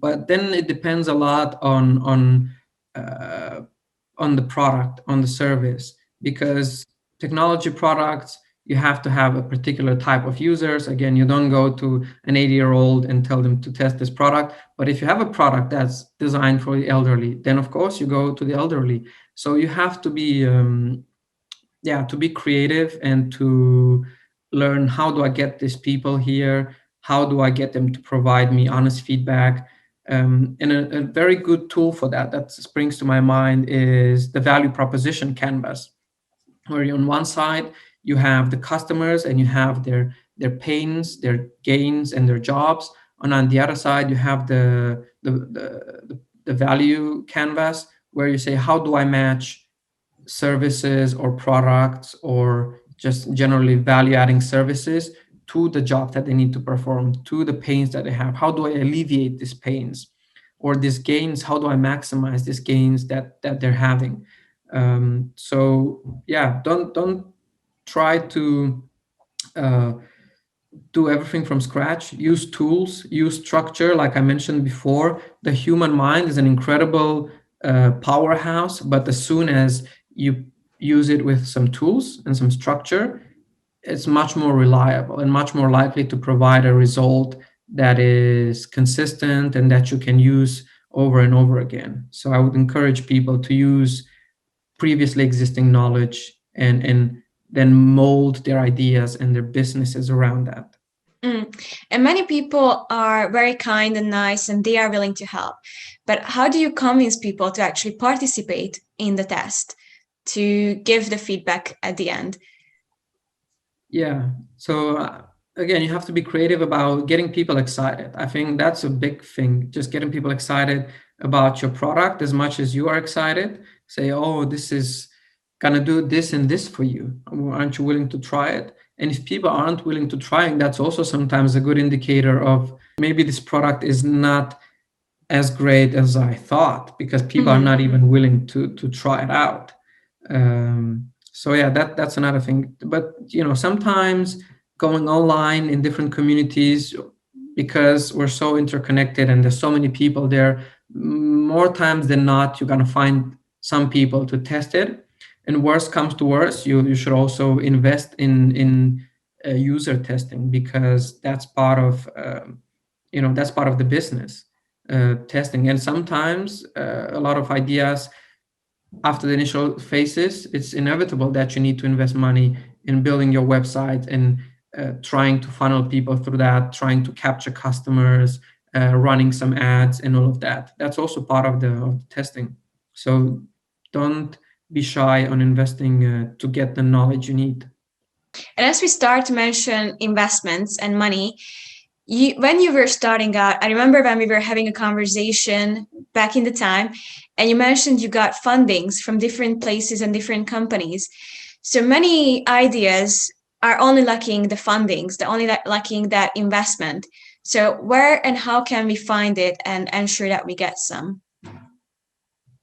But then it depends a lot uh, on the product, on the service, because technology products, you have to have a particular type of users. Again, you don't go to an 80-year-old and tell them to test this product. But if you have a product that's designed for the elderly, then of course you go to the elderly. So you have to be yeah, to be creative and to learn, how do I get these people here, how do I get them to provide me honest feedback. And a very good tool for that springs to my mind is the value proposition canvas, where on one side you have the customers and you have their pains, their gains, and their jobs, and on the other side you have the value canvas, where you say, how do I match services or products or just generally value adding services to the job that they need to perform, to the pains that they have? How do I alleviate these pains or these gains? How do I maximize these gains that they're having? So yeah, don't try to uh, do everything from scratch. Use tools, use structure. Like I mentioned before, the human mind is an incredible powerhouse, but as soon as you use it with some tools and some structure, it's much more reliable and much more likely to provide a result that is consistent and that you can use over and over again. So I would encourage people to use previously existing knowledge and then mold their ideas and their businesses around that. Mm. And many people are very kind and nice and they are willing to help. But how do you convince people to actually participate in the test, to give the feedback at the end? Yeah. So again, you have to be creative about getting people excited. I think that's a big thing. Just getting people excited about your product as much as you are excited. Say, oh, this is gonna do this and this for you. Aren't you willing to try it? And if people aren't willing to try it, that's also sometimes a good indicator of maybe this product is not as great as I thought, because people are not even willing to try it out. So yeah, that's another thing. But sometimes going online in different communities, because we're so interconnected and there's so many people there, more times than not, you're gonna find some people to test it. And worst comes to worst, you should also invest in user testing, because that's part of that's part of the business, testing. And sometimes a lot of ideas, after the initial phases, it's inevitable that you need to invest money in building your website and trying to funnel people through that, trying to capture customers, running some ads and all of that. That's also part of the testing. So don't be shy on investing to get the knowledge you need. And as we start to mention investments and money, when you were starting out, I remember when we were having a conversation back in the time, and you mentioned you got fundings from different places and different companies. So many ideas are only lacking the fundings, they're only lacking that investment. So where and how can we find it and ensure that we get some?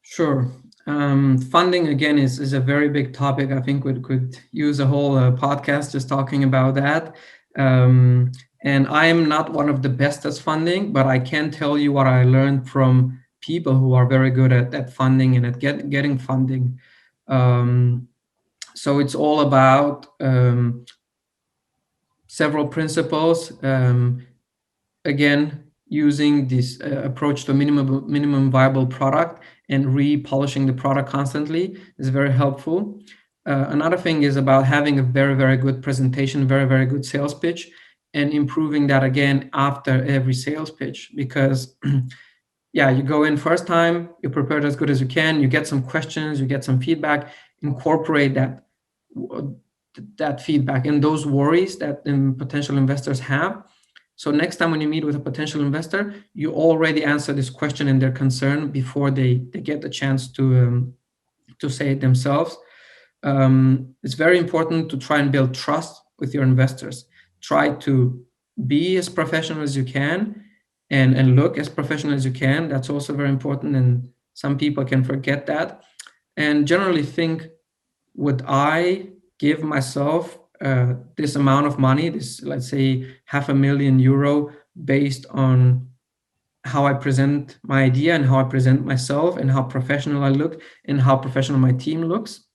Sure. Funding again is a very big topic. I think we could use a whole podcast just talking about that. And I am not one of the best at funding, but I can tell you what I learned from people who are very good at funding and at getting funding. Um, so it's all about several principles. Again, using this approach to minimum viable product and repolishing the product constantly is very helpful. Another thing is about having a very, very good presentation, very, very good sales pitch, and improving that again after every sales pitch. Because yeah, you go in first time, you prepare it as good as you can, you get some questions, you get some feedback, incorporate that feedback and those worries that potential investors have. So next time when you meet with a potential investor, you already answer this question and their concern before they get the chance to say it themselves. It's very important to try and build trust with your investors. Try to be as professional as you can and look as professional as you can. That's also very important, and some people can forget that. And generally think, would I give myself this amount of money, this, let's say, €500,000, based on how I present my idea and how I present myself and how professional I look and how professional my team looks?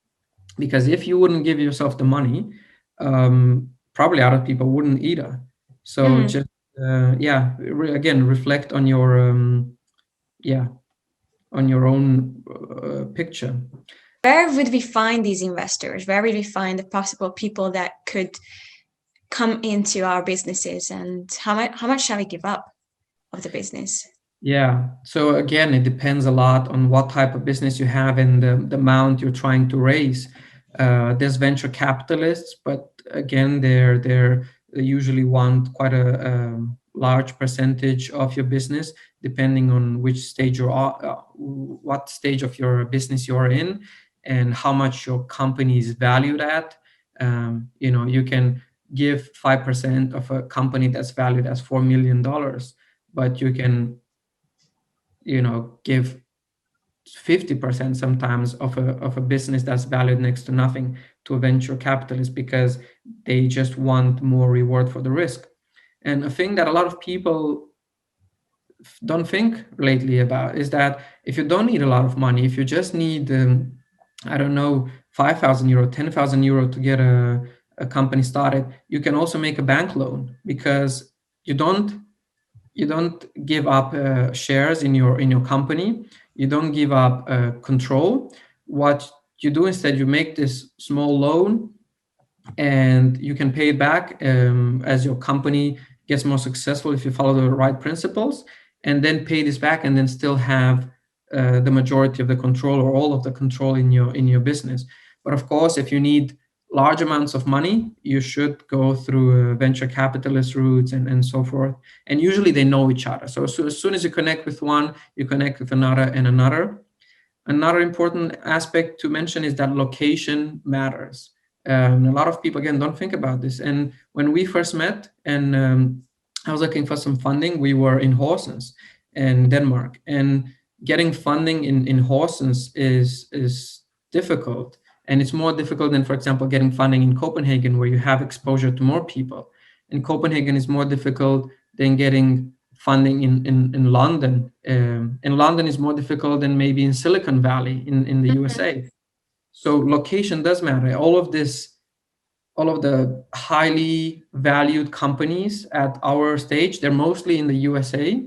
Because if you wouldn't give yourself the money, probably other people wouldn't either. So just again, reflect on your on your own picture. Where would we find these investors? Where would we find the possible people that could come into our businesses, and how much shall we give up of the business? Yeah. So again, it depends a lot on what type of business you have and the amount you're trying to raise. There's venture capitalists, but again, they usually want quite a large percentage of your business, depending on which stage what stage of your business you're in, and how much your company is valued at. You can give 5% of a company that's valued as $4 million, but you can give 50% sometimes of a business that's valued next to nothing to a venture capitalist, because they just want more reward for the risk. And a thing that a lot of people don't think lately about is that if you don't need a lot of money, if you just need I don't know, €5,000, €10,000 to get a company started, you can also make a bank loan, because you don't give up shares in your company. You don't give up control. What you do instead, you make this small loan, and you can pay it back as your company gets more successful if you follow the right principles, and then pay this back, and then still have the majority of the control or all of the control in your business. But of course, if you need large amounts of money, you should go through venture capitalist routes and so forth. And usually they know each other. So as soon as you connect with one, you connect with another and another. Another important aspect to mention is that location matters. A lot of people, again, don't think about this. And when we first met, and I was looking for some funding, we were in Horsens in Denmark. And getting funding in Horsens is difficult. And it's more difficult than, for example, getting funding in Copenhagen, where you have exposure to more people. In Copenhagen, is more difficult than getting funding in London. And London is more difficult than maybe in Silicon Valley in the USA. So location does matter. All of the highly valued companies at our stage, they're mostly in the USA.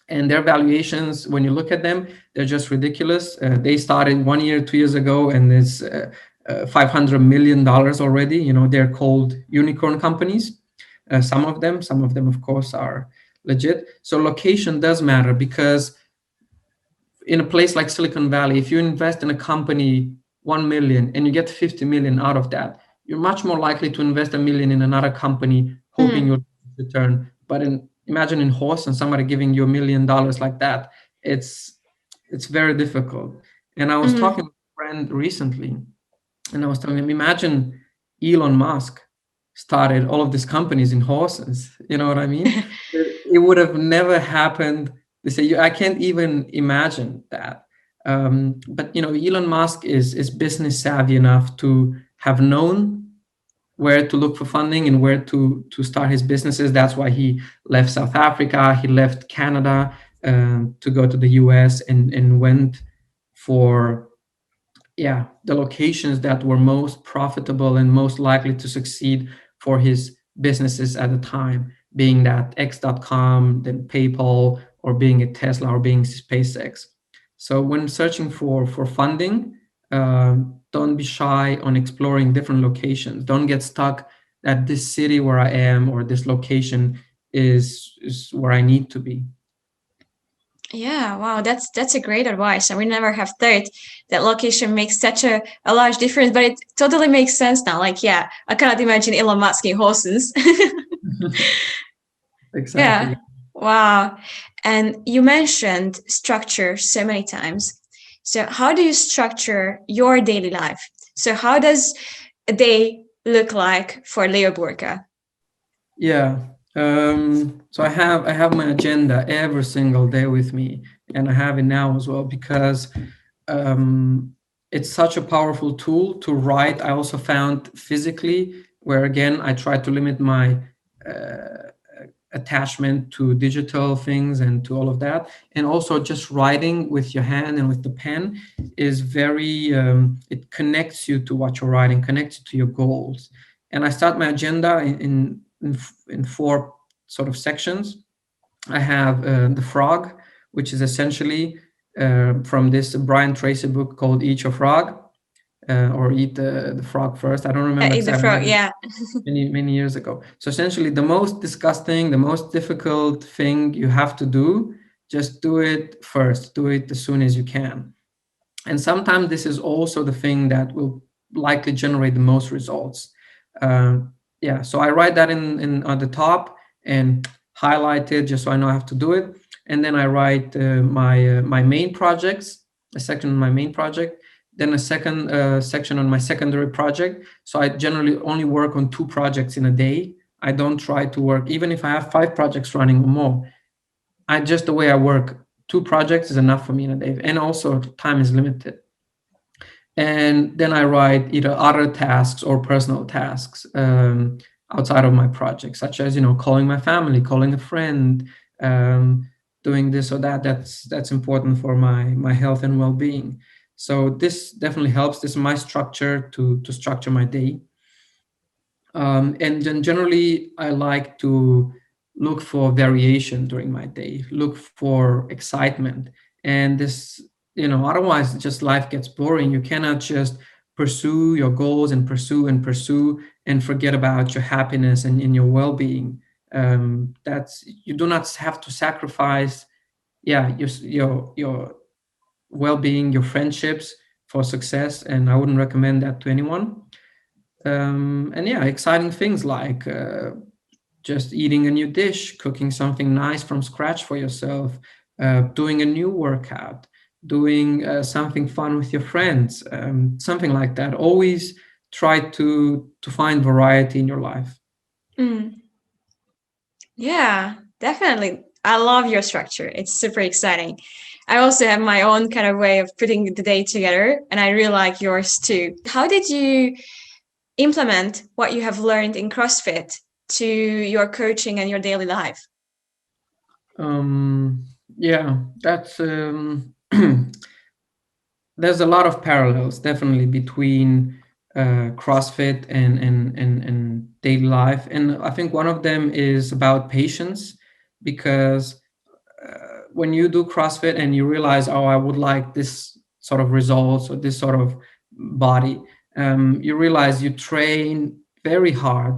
And their valuations, when you look at them, they're just ridiculous. They started 1 year, 2 years ago, and it's $500 million already. They're called unicorn companies. Some of them, of course, are legit. So location does matter, because in a place like Silicon Valley, if you invest in a company 1 million and you get 50 million out of that, you're much more likely to invest a million in another company hoping Mm, you'll return. But imagine in horse and somebody giving you $1 million like that, it's very difficult. And I was talking mm. with a friend recently, and I was telling him, imagine Elon Musk started all of these companies in horses. You know what I mean? It would have never happened. They say I can't even imagine that. But Elon Musk is business savvy enough to have known where to look for funding and where to start his businesses. That's why he left South Africa, he left Canada, to go to the US, and went for, yeah, the locations that were most profitable and most likely to succeed for his businesses at the time, being that X.com, then PayPal, or being a Tesla, or being SpaceX. So when searching for funding, don't be shy on exploring different locations. Don't get stuck that this city where I am or this location is where I need to be. Yeah, wow, that's a great advice. I would never have thought that location makes such a large difference, but it totally makes sense now. Like, yeah, I cannot imagine Elon Musk in horses. Exactly. Yeah, wow. And you mentioned structure so many times. So, how do you structure your daily life? So, how does a day look like for Leo Burca? Yeah. So I have my agenda every single day with me, and I have it now as well because um, it's such a powerful tool to write. I also found physically, where again I try to limit my uh, attachment to digital things and to all of that, and also just writing with your hand and with the pen is very. It connects you to what you're writing, connects you to your goals. And I start my agenda in four sort of sections. I have the frog, which is essentially from this Brian Tracy book called Eat Your Frog, or Eat the Frog First. I don't remember Eat the exactly. I frog, read it yeah. many years ago. So essentially, the most disgusting, the most difficult thing you have to do, just do it first. Do it as soon as you can. And sometimes this is also the thing that will likely generate the most results. Yeah, so I write that in on the top and highlight it just so I know I have to do it. And then I write my main projects, a section on my main project, then a second section on my secondary project. So I generally only work on 2 projects in a day. I don't try to work, even if I have 5 projects running or more. I just the way I work, 2 projects is enough for me in a day, and also time is limited. And then I write either other tasks or personal tasks outside of my project, such as calling my family, calling a friend, um, doing this or that. That's important for my health and well-being. So this definitely helps. This is my structure to structure my day. And then generally, I like to look for variation during my day, look for excitement. And this, otherwise, just life gets boring. You cannot just pursue your goals and pursue and forget about your happiness and your well-being. That's you do not have to sacrifice, yeah, your well-being, your friendships for success. And I wouldn't recommend that to anyone. And yeah, exciting things like just eating a new dish, cooking something nice from scratch for yourself, doing a new workout, doing something fun with your friends, something like that. Always try to find variety in your life. Mm. Yeah, definitely. I love your structure. It's super exciting. I also have my own kind of way of putting the day together, and I really like yours too. How did you implement what you have learned in CrossFit to your coaching and your daily life? Um, yeah, that's there's a lot of parallels definitely between CrossFit and daily life, and I think one of them is about patience, because when you do CrossFit and you realize, oh, I would like this sort of results or this sort of body, you realize you train very hard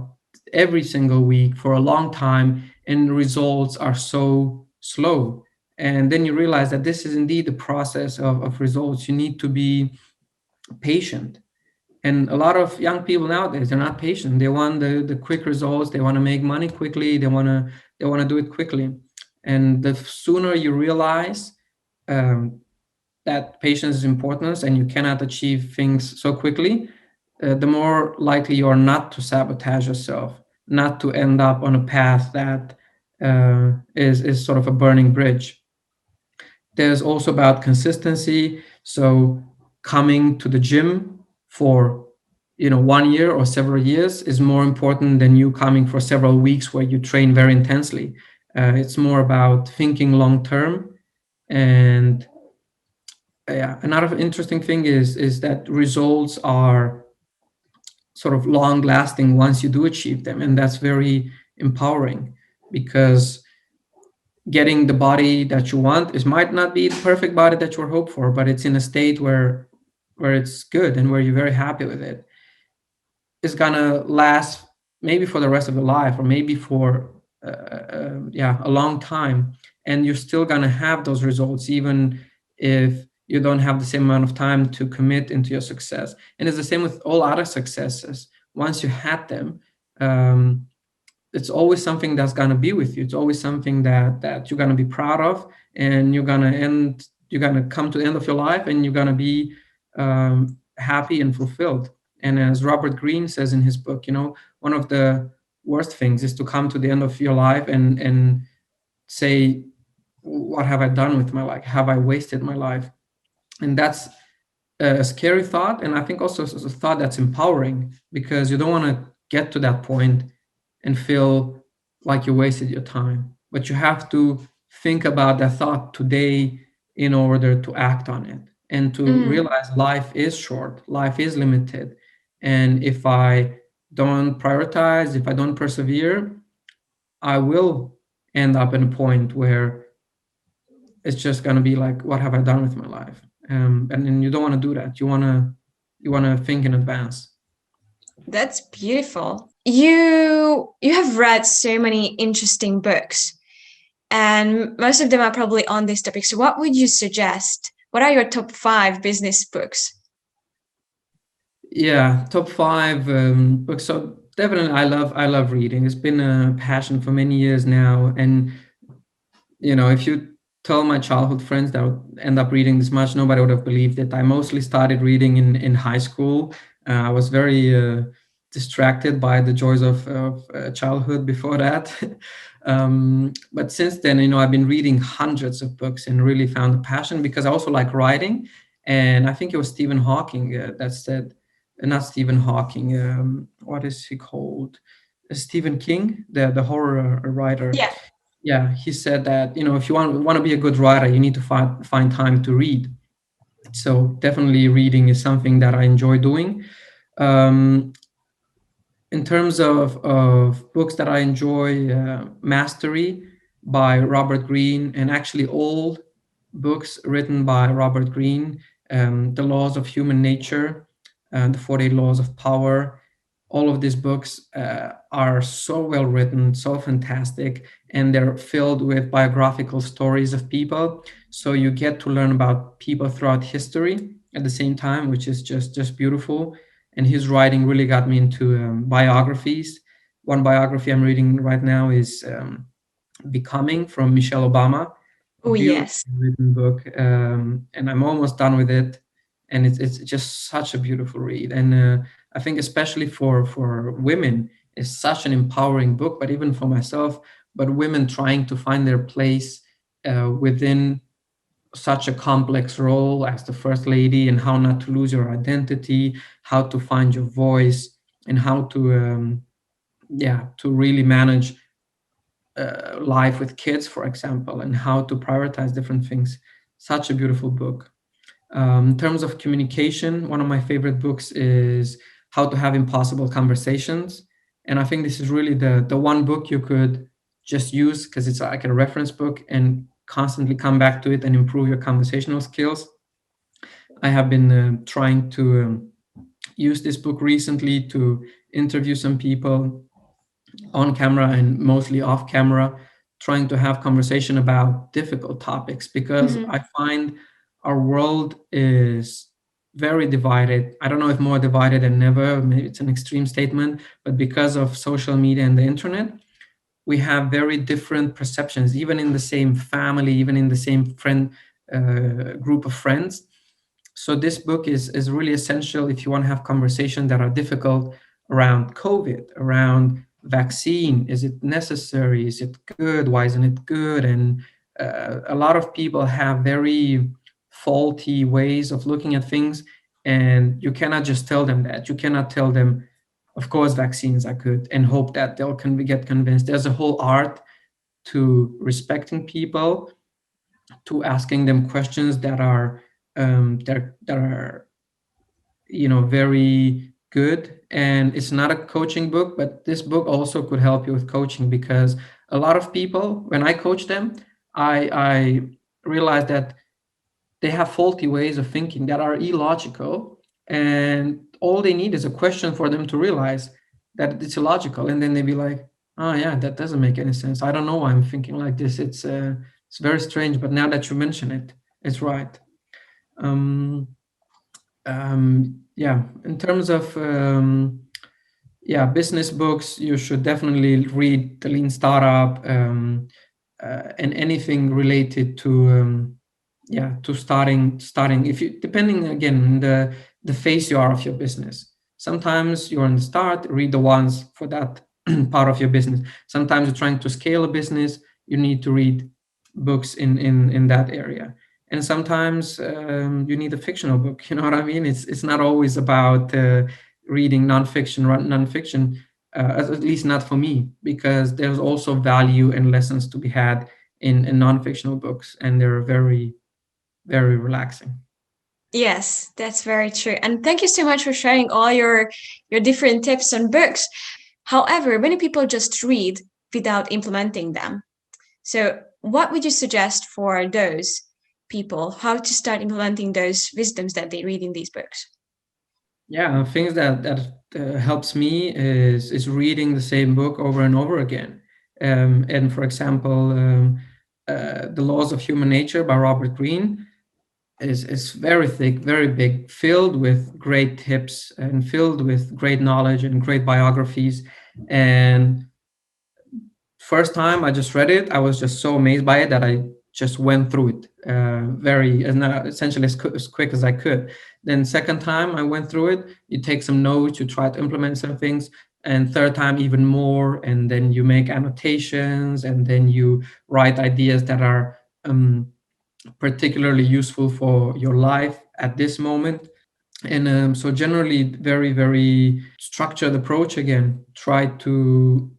every single week for a long time, and the results are so slow. And then you realize that this is indeed the process of results. You need to be patient. And a lot of young people nowadays, they're not patient. They want the quick results. They want to make money quickly. They want to do it quickly. And the sooner you realize um, that patience is important and you cannot achieve things so quickly, the more likely you are not to sabotage yourself, not to end up on a path that is sort of a burning bridge. There's also about consistency. So coming to the gym for 1 year or several years is more important than you coming for several weeks where you train very intensely. It's more about thinking long term. And yeah, another interesting thing is that results are sort of long lasting once you do achieve them, and that's very empowering, because getting the body that you want is might not be the perfect body that you hope for, but it's in a state where it's good and where you're very happy with it. It's gonna last maybe for the rest of your life, or maybe for yeah, a long time, and you're still gonna have those results even if you don't have the same amount of time to commit into your success. And it's the same with all other successes. Once you had them, um, it's always something that's gonna be with you. It's always something that you're gonna be proud of, and you're gonna come to the end of your life, and you're gonna be happy and fulfilled. And as Robert Greene says in his book, one of the worst things is to come to the end of your life and say, "What have I done with my life? Have I wasted my life?" And that's a scary thought, and I think also a thought that's empowering, because you don't want to get to that point and feel like you wasted your time. But you have to think about that thought today in order to act on it, and to Mm. realize life is short, life is limited. And if I don't prioritize, if I don't persevere, I will end up in a point where it's just going to be like, what have I done with my life? And then you don't want to do that. You want to think in advance. That's beautiful. You have read so many interesting books, and most of them are probably on this topic. So what would you suggest? What are your top 5 business books? Yeah, top 5 books. So definitely, I love reading. It's been a passion for many years now. And if you tell my childhood friends that I would end up reading this much, nobody would have believed it. I mostly started reading in high school. I was very distracted by the joys of childhood before that. But since then, I've been reading hundreds of books and really found a passion, because I also like writing. And I think it was Stephen Hawking that said, not Stephen Hawking, what is he called? Stephen King, the horror writer. Yeah. Yeah, he said that if you want to be a good writer, you need to find time to read. So definitely reading is something that I enjoy doing. um, in terms of books that I enjoy, Mastery by Robert Greene, and actually all books written by Robert Greene, The Laws of Human Nature, and The 48 Laws of Power. All of these books are so well written, so fantastic, and they're filled with biographical stories of people. So you get to learn about people throughout history at the same time, which is just beautiful. And his writing really got me into biographies. One biography I'm reading right now is Becoming, from Michelle Obama. Oh, Beautifully yes. written book, and I'm almost done with it. And it's just such a beautiful read. And I think especially for women, it's such an empowering book. But even for myself, but women trying to find their place within such a complex role as the first lady, and how not to lose your identity, how to find your voice, and how to yeah, to really manage life with kids, for example, and how to prioritize different things. Such a beautiful book. In terms of communication, one of my favorite books is How to Have Impossible Conversations. And I think this is really the one book you could just use, because it's like a reference book, and constantly come back to it and improve your conversational skills. I have been trying to use this book recently to interview some people on camera and mostly off camera, trying to have conversation about difficult topics, because Mhm. I find our world is very divided. I don't know if more divided than never, maybe it's an extreme statement, but because of social media and the internet, we have very different perceptions, even in the same family, even in the same friend group of friends. So this book is really essential if you want to have conversations that are difficult around COVID, around vaccine. Is it necessary? Is it good? Why isn't it good? And a lot of people have very faulty ways of looking at things, and you cannot just tell them that. You cannot tell them, of course, vaccines are good, and hope that they'll get convinced. There's a whole art to respecting people, to asking them questions that are that are very good. And it's not a coaching book, but this book also could help you with coaching, because a lot of people, when I coach them, I realize that they have faulty ways of thinking that are illogical, and all they need is a question for them to realize that it's illogical, and then they be like, oh yeah, that doesn't make any sense. I don't know why I'm thinking like this. It's very strange, but now that you mention it, it's right. um, yeah, in terms of yeah, business books, you should definitely read The Lean Startup, and anything related to yeah, to starting, if you, depending again the phase you are of your business. Sometimes you're in the start, read the ones for that part of your business. Sometimes you're trying to scale a business, you need to read books in that area. And sometimes you need a fictional book. You know what I mean? It's not always about reading nonfiction, at least not for me, because there's also value and lessons to be had in non-fictional books, and they're very, very relaxing. Yes, that's very true. And thank you so much for sharing all your different tips on books. However, many people just read without implementing them. So, what would you suggest for those people? How to start implementing those wisdoms that they read in these books? Yeah, things that helps me is reading the same book over and over again. And for example, The Laws of Human Nature by Robert Greene is very thick, very big, filled with great tips and filled with great knowledge and great biographies. And first time I just read it, I was just so amazed by it that I just went through it very essentially as quick as I could. Then second time I went through it, you take some notes, you try to implement some things, and third time even more, and then you make annotations, and then you write ideas that are particularly useful for your life at this moment. And so generally very, very structured approach. Again, try to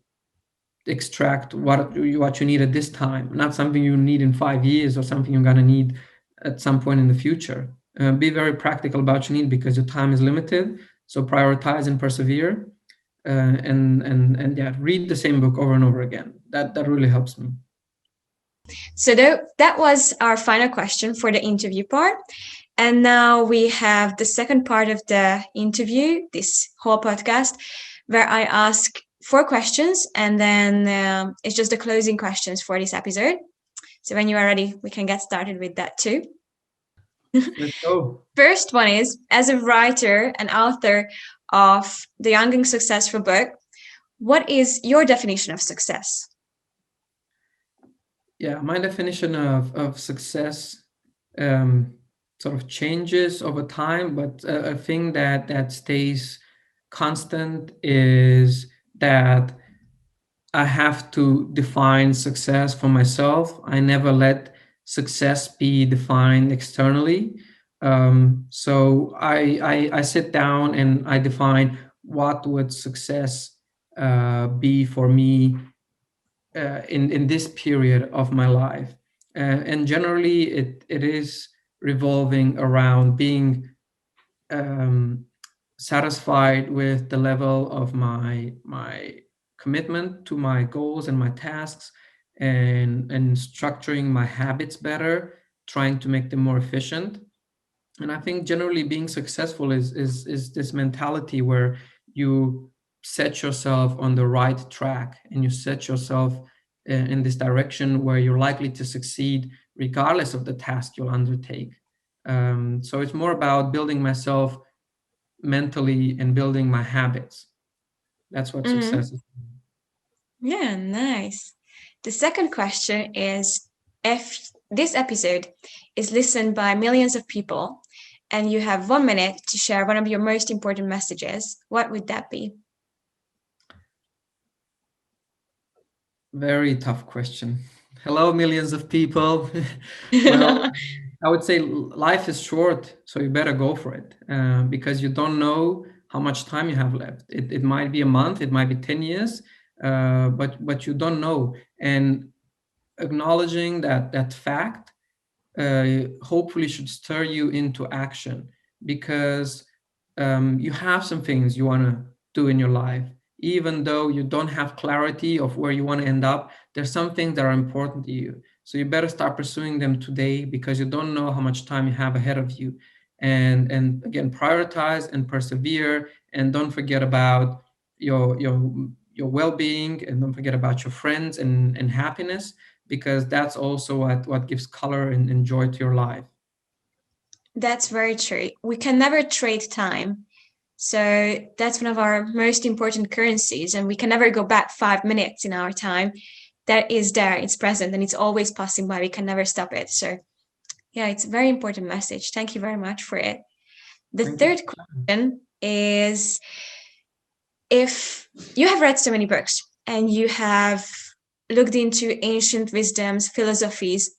extract what you need at this time, not something you need in 5 years or something you're going to need at some point in the future. Be very practical about what you need, because your time is limited. So prioritize and persevere, and yeah, read the same book over and over again. That really helps me. So that was our final question for the interview part. And now we have the second part of the interview, this whole podcast, where I ask 4 questions, and then it's just the closing questions for this episode. So when you are ready, we can get started with that too. Let's go. First one is, as a writer and author of the Young and Successful book, what is your definition of success? Yeah, my definition of success sort of changes over time, but a thing that stays constant is that I have to define success for myself. I never let success be defined externally. So I sit down and I define what would success be for me in this period of my life. And generally, it is revolving around being um, satisfied with the level of my commitment to my goals and my tasks, and structuring my habits better, trying to make them more efficient. And I think generally being successful is this mentality where you set yourself on the right track, and you set yourself in this direction where you're likely to succeed regardless of the task you'll undertake. So it's more about building myself mentally and building my habits. That's what Mm-hmm. success is. Yeah, nice. The second question is, if this episode is listened by millions of people and you have 1 minute to share one of your most important messages, what would that be? Very tough question. Hello, millions of people. Well, I would say life is short, so you better go for it, because you don't know how much time you have left. It might be a month, it might be 10 years, but you don't know. And acknowledging that fact hopefully should stir you into action, because you have some things you want to do in your life. Even though you don't have clarity of where you want to end up, there's some things that are important to you. So you better start pursuing them today, because you don't know how much time you have ahead of you. And again, prioritize and persevere, and don't forget about your well-being, and don't forget about your friends and happiness, because that's also what gives color and joy to your life. That's very true. We can never trade time. So that's one of our most important currencies, and we can never go back 5 minutes in our time. That is there, it's present, and it's always passing by. We can never stop it. So, yeah, it's a very important message. Thank you very much for it. The Thank you. third question is, if you have read so many books and you have looked into ancient wisdoms, philosophies,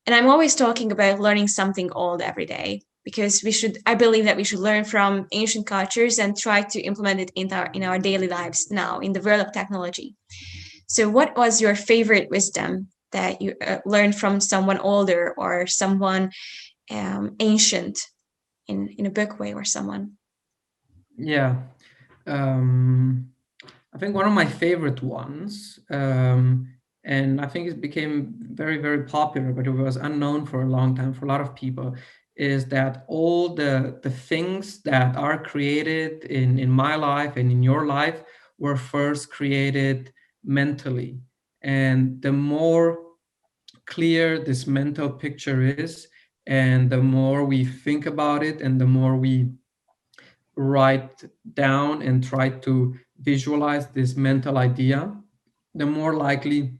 and I'm always talking about learning something old every day, because I believe that we should learn from ancient cultures and try to implement it in our daily lives now in the world of technology. So what was your favorite wisdom that you learned from someone older or someone ancient in a book way, or someone? Yeah. I think one of my favorite ones, and I think it became very, very popular, but it was unknown for a long time for a lot of people, is that all the things that are created in my life and in your life were first created mentally. And the more clear this mental picture is, and the more we think about it, and the more we write down and try to visualize this mental idea, the more likely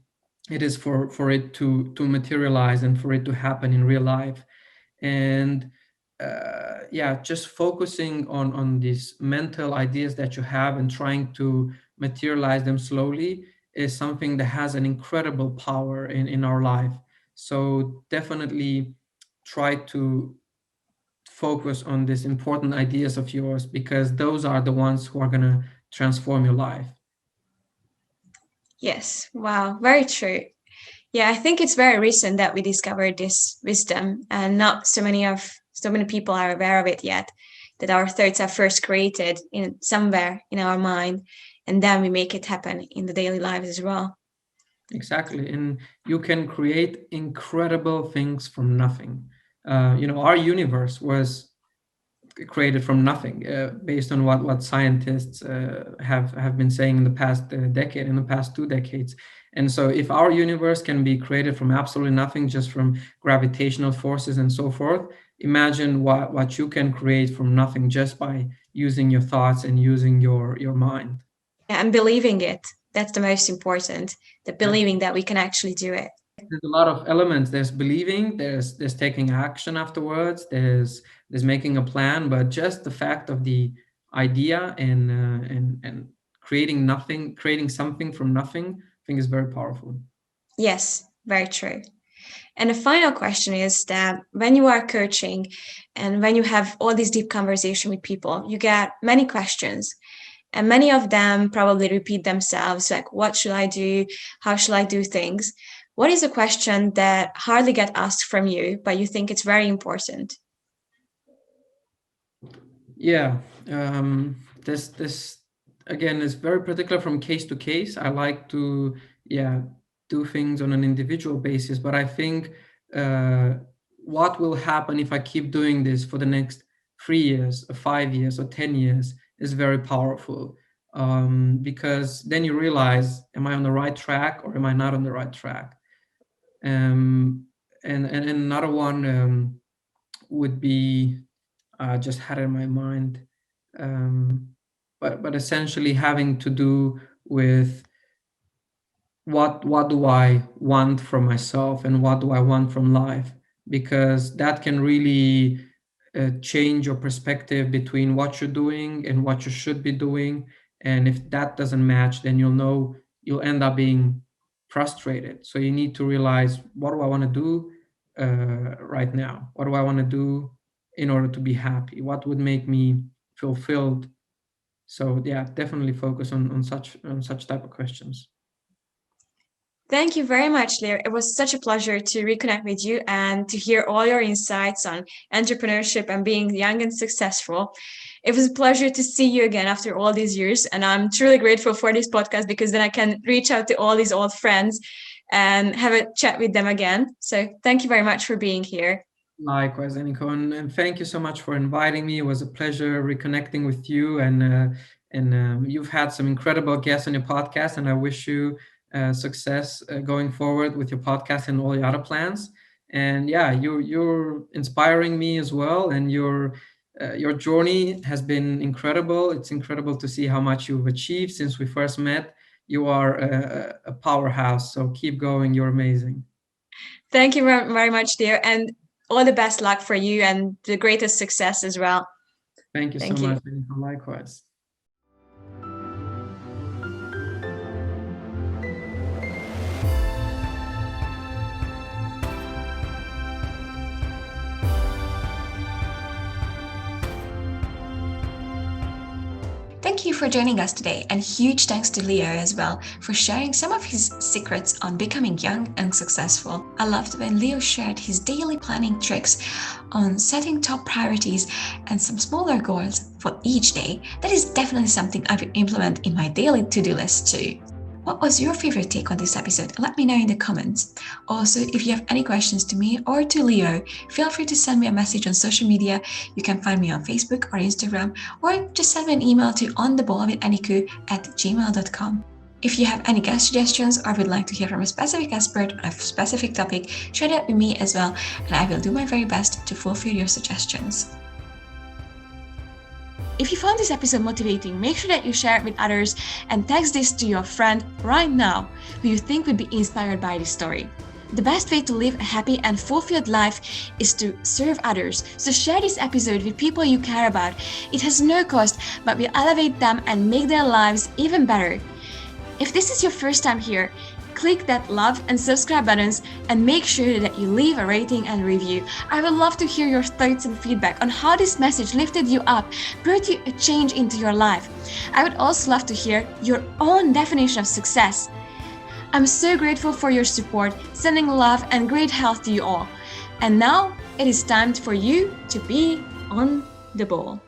it is for it to materialize and for it to happen in real life. And yeah, just focusing on these mental ideas that you have and trying to materialize them slowly is something that has an incredible power in our life. So definitely try to focus on these important ideas of yours, because those are the ones who are going to transform your life. Yes, wow, very true. Yeah, I think it's very recent that we discovered this wisdom, and not so many people are aware of it yet. That our thoughts are first created in somewhere in our mind, and then we make it happen in the daily lives as well. Exactly. And you can create incredible things from nothing. Our universe was created from nothing, based on what scientists have been saying in the past decade, in the past 2 decades. And so, if our universe can be created from absolutely nothing, just from gravitational forces and so forth, imagine what you can create from nothing just by using your thoughts and using your mind. And believing it. That's the most important. The Yeah. believing that we can actually do it. There's a lot of elements. There's believing, there's taking action afterwards, there's making a plan, but just the fact of the idea and creating something from nothing, I think is very powerful. Yes, very true. And the final question is that when you are coaching and when you have all these deep conversation with people, you get many questions, and many of them probably repeat themselves, like, what should I do? How should I do things? What is a question that hardly get asked from you, but you think it's very important? Yeah, this again is very particular from case to case. I like to, yeah, do things on an individual basis, but I think uh, what will happen if I keep doing this for the next 3 years, or 5 years, or 10 years is very powerful, because then you realize, am I on the right track or am I not on the right track? Um, and another one. would be, just had it in my mind, but essentially having to do with what do I want from myself and what do I want from life, because that can really change your perspective between what you're doing and what you should be doing. And if that doesn't match, then you'll know you'll end up being frustrated. So you need to realize, what do I want to do right now? What do I want to do in order to be happy? What would make me fulfilled? So yeah, definitely focus on such type of questions. Thank you very much, Leo. It was such a pleasure to reconnect with you and to hear all your insights on entrepreneurship and being young and successful. It was a pleasure to see you again after all these years. And I'm truly grateful for this podcast, because then I can reach out to all these old friends and have a chat with them again. So thank you very much for being here. Likewise, Eniko, and thank you so much for inviting me. It was a pleasure reconnecting with you, and you've had some incredible guests on your podcast, and I wish you success going forward with your podcast and all your other plans. And yeah, you're inspiring me as well, and your journey has been incredible. It's incredible to see how much you've achieved since we first met. You are a powerhouse, so keep going. You're amazing. Thank you very much, dear. And all the best luck for you and the greatest success as well. Thank you Thank so you. much. Likewise. Thank you for joining us today, and huge thanks to Leo as well for sharing some of his secrets on becoming young and successful. I loved when Leo shared his daily planning tricks on setting top priorities and some smaller goals for each day. That is definitely something I will implement in my daily to-do list too. What was your favorite take on this episode? Let me know in the comments. Also, if you have any questions to me or to Leo, feel free to send me a message on social media. You can find me on Facebook or Instagram, or just send me an email to ontheballwitheniku@gmail.com. If you have any guest suggestions or would like to hear from a specific expert on a specific topic, share that with me as well, and I will do my very best to fulfill your suggestions. If you found this episode motivating, make sure that you share it with others and text this to your friend right now who you think would be inspired by this story. The best way to live a happy and fulfilled life is to serve others. So share this episode with people you care about. It has no cost, but will elevate them and make their lives even better. If this is your first time here, click that love and subscribe buttons and make sure that you leave a rating and review. I would love to hear your thoughts and feedback on how this message lifted you up, brought you a change into your life. I would also love to hear your own definition of success. I'm so grateful for your support, sending love and great health to you all. And now it is time for you to be on the ball.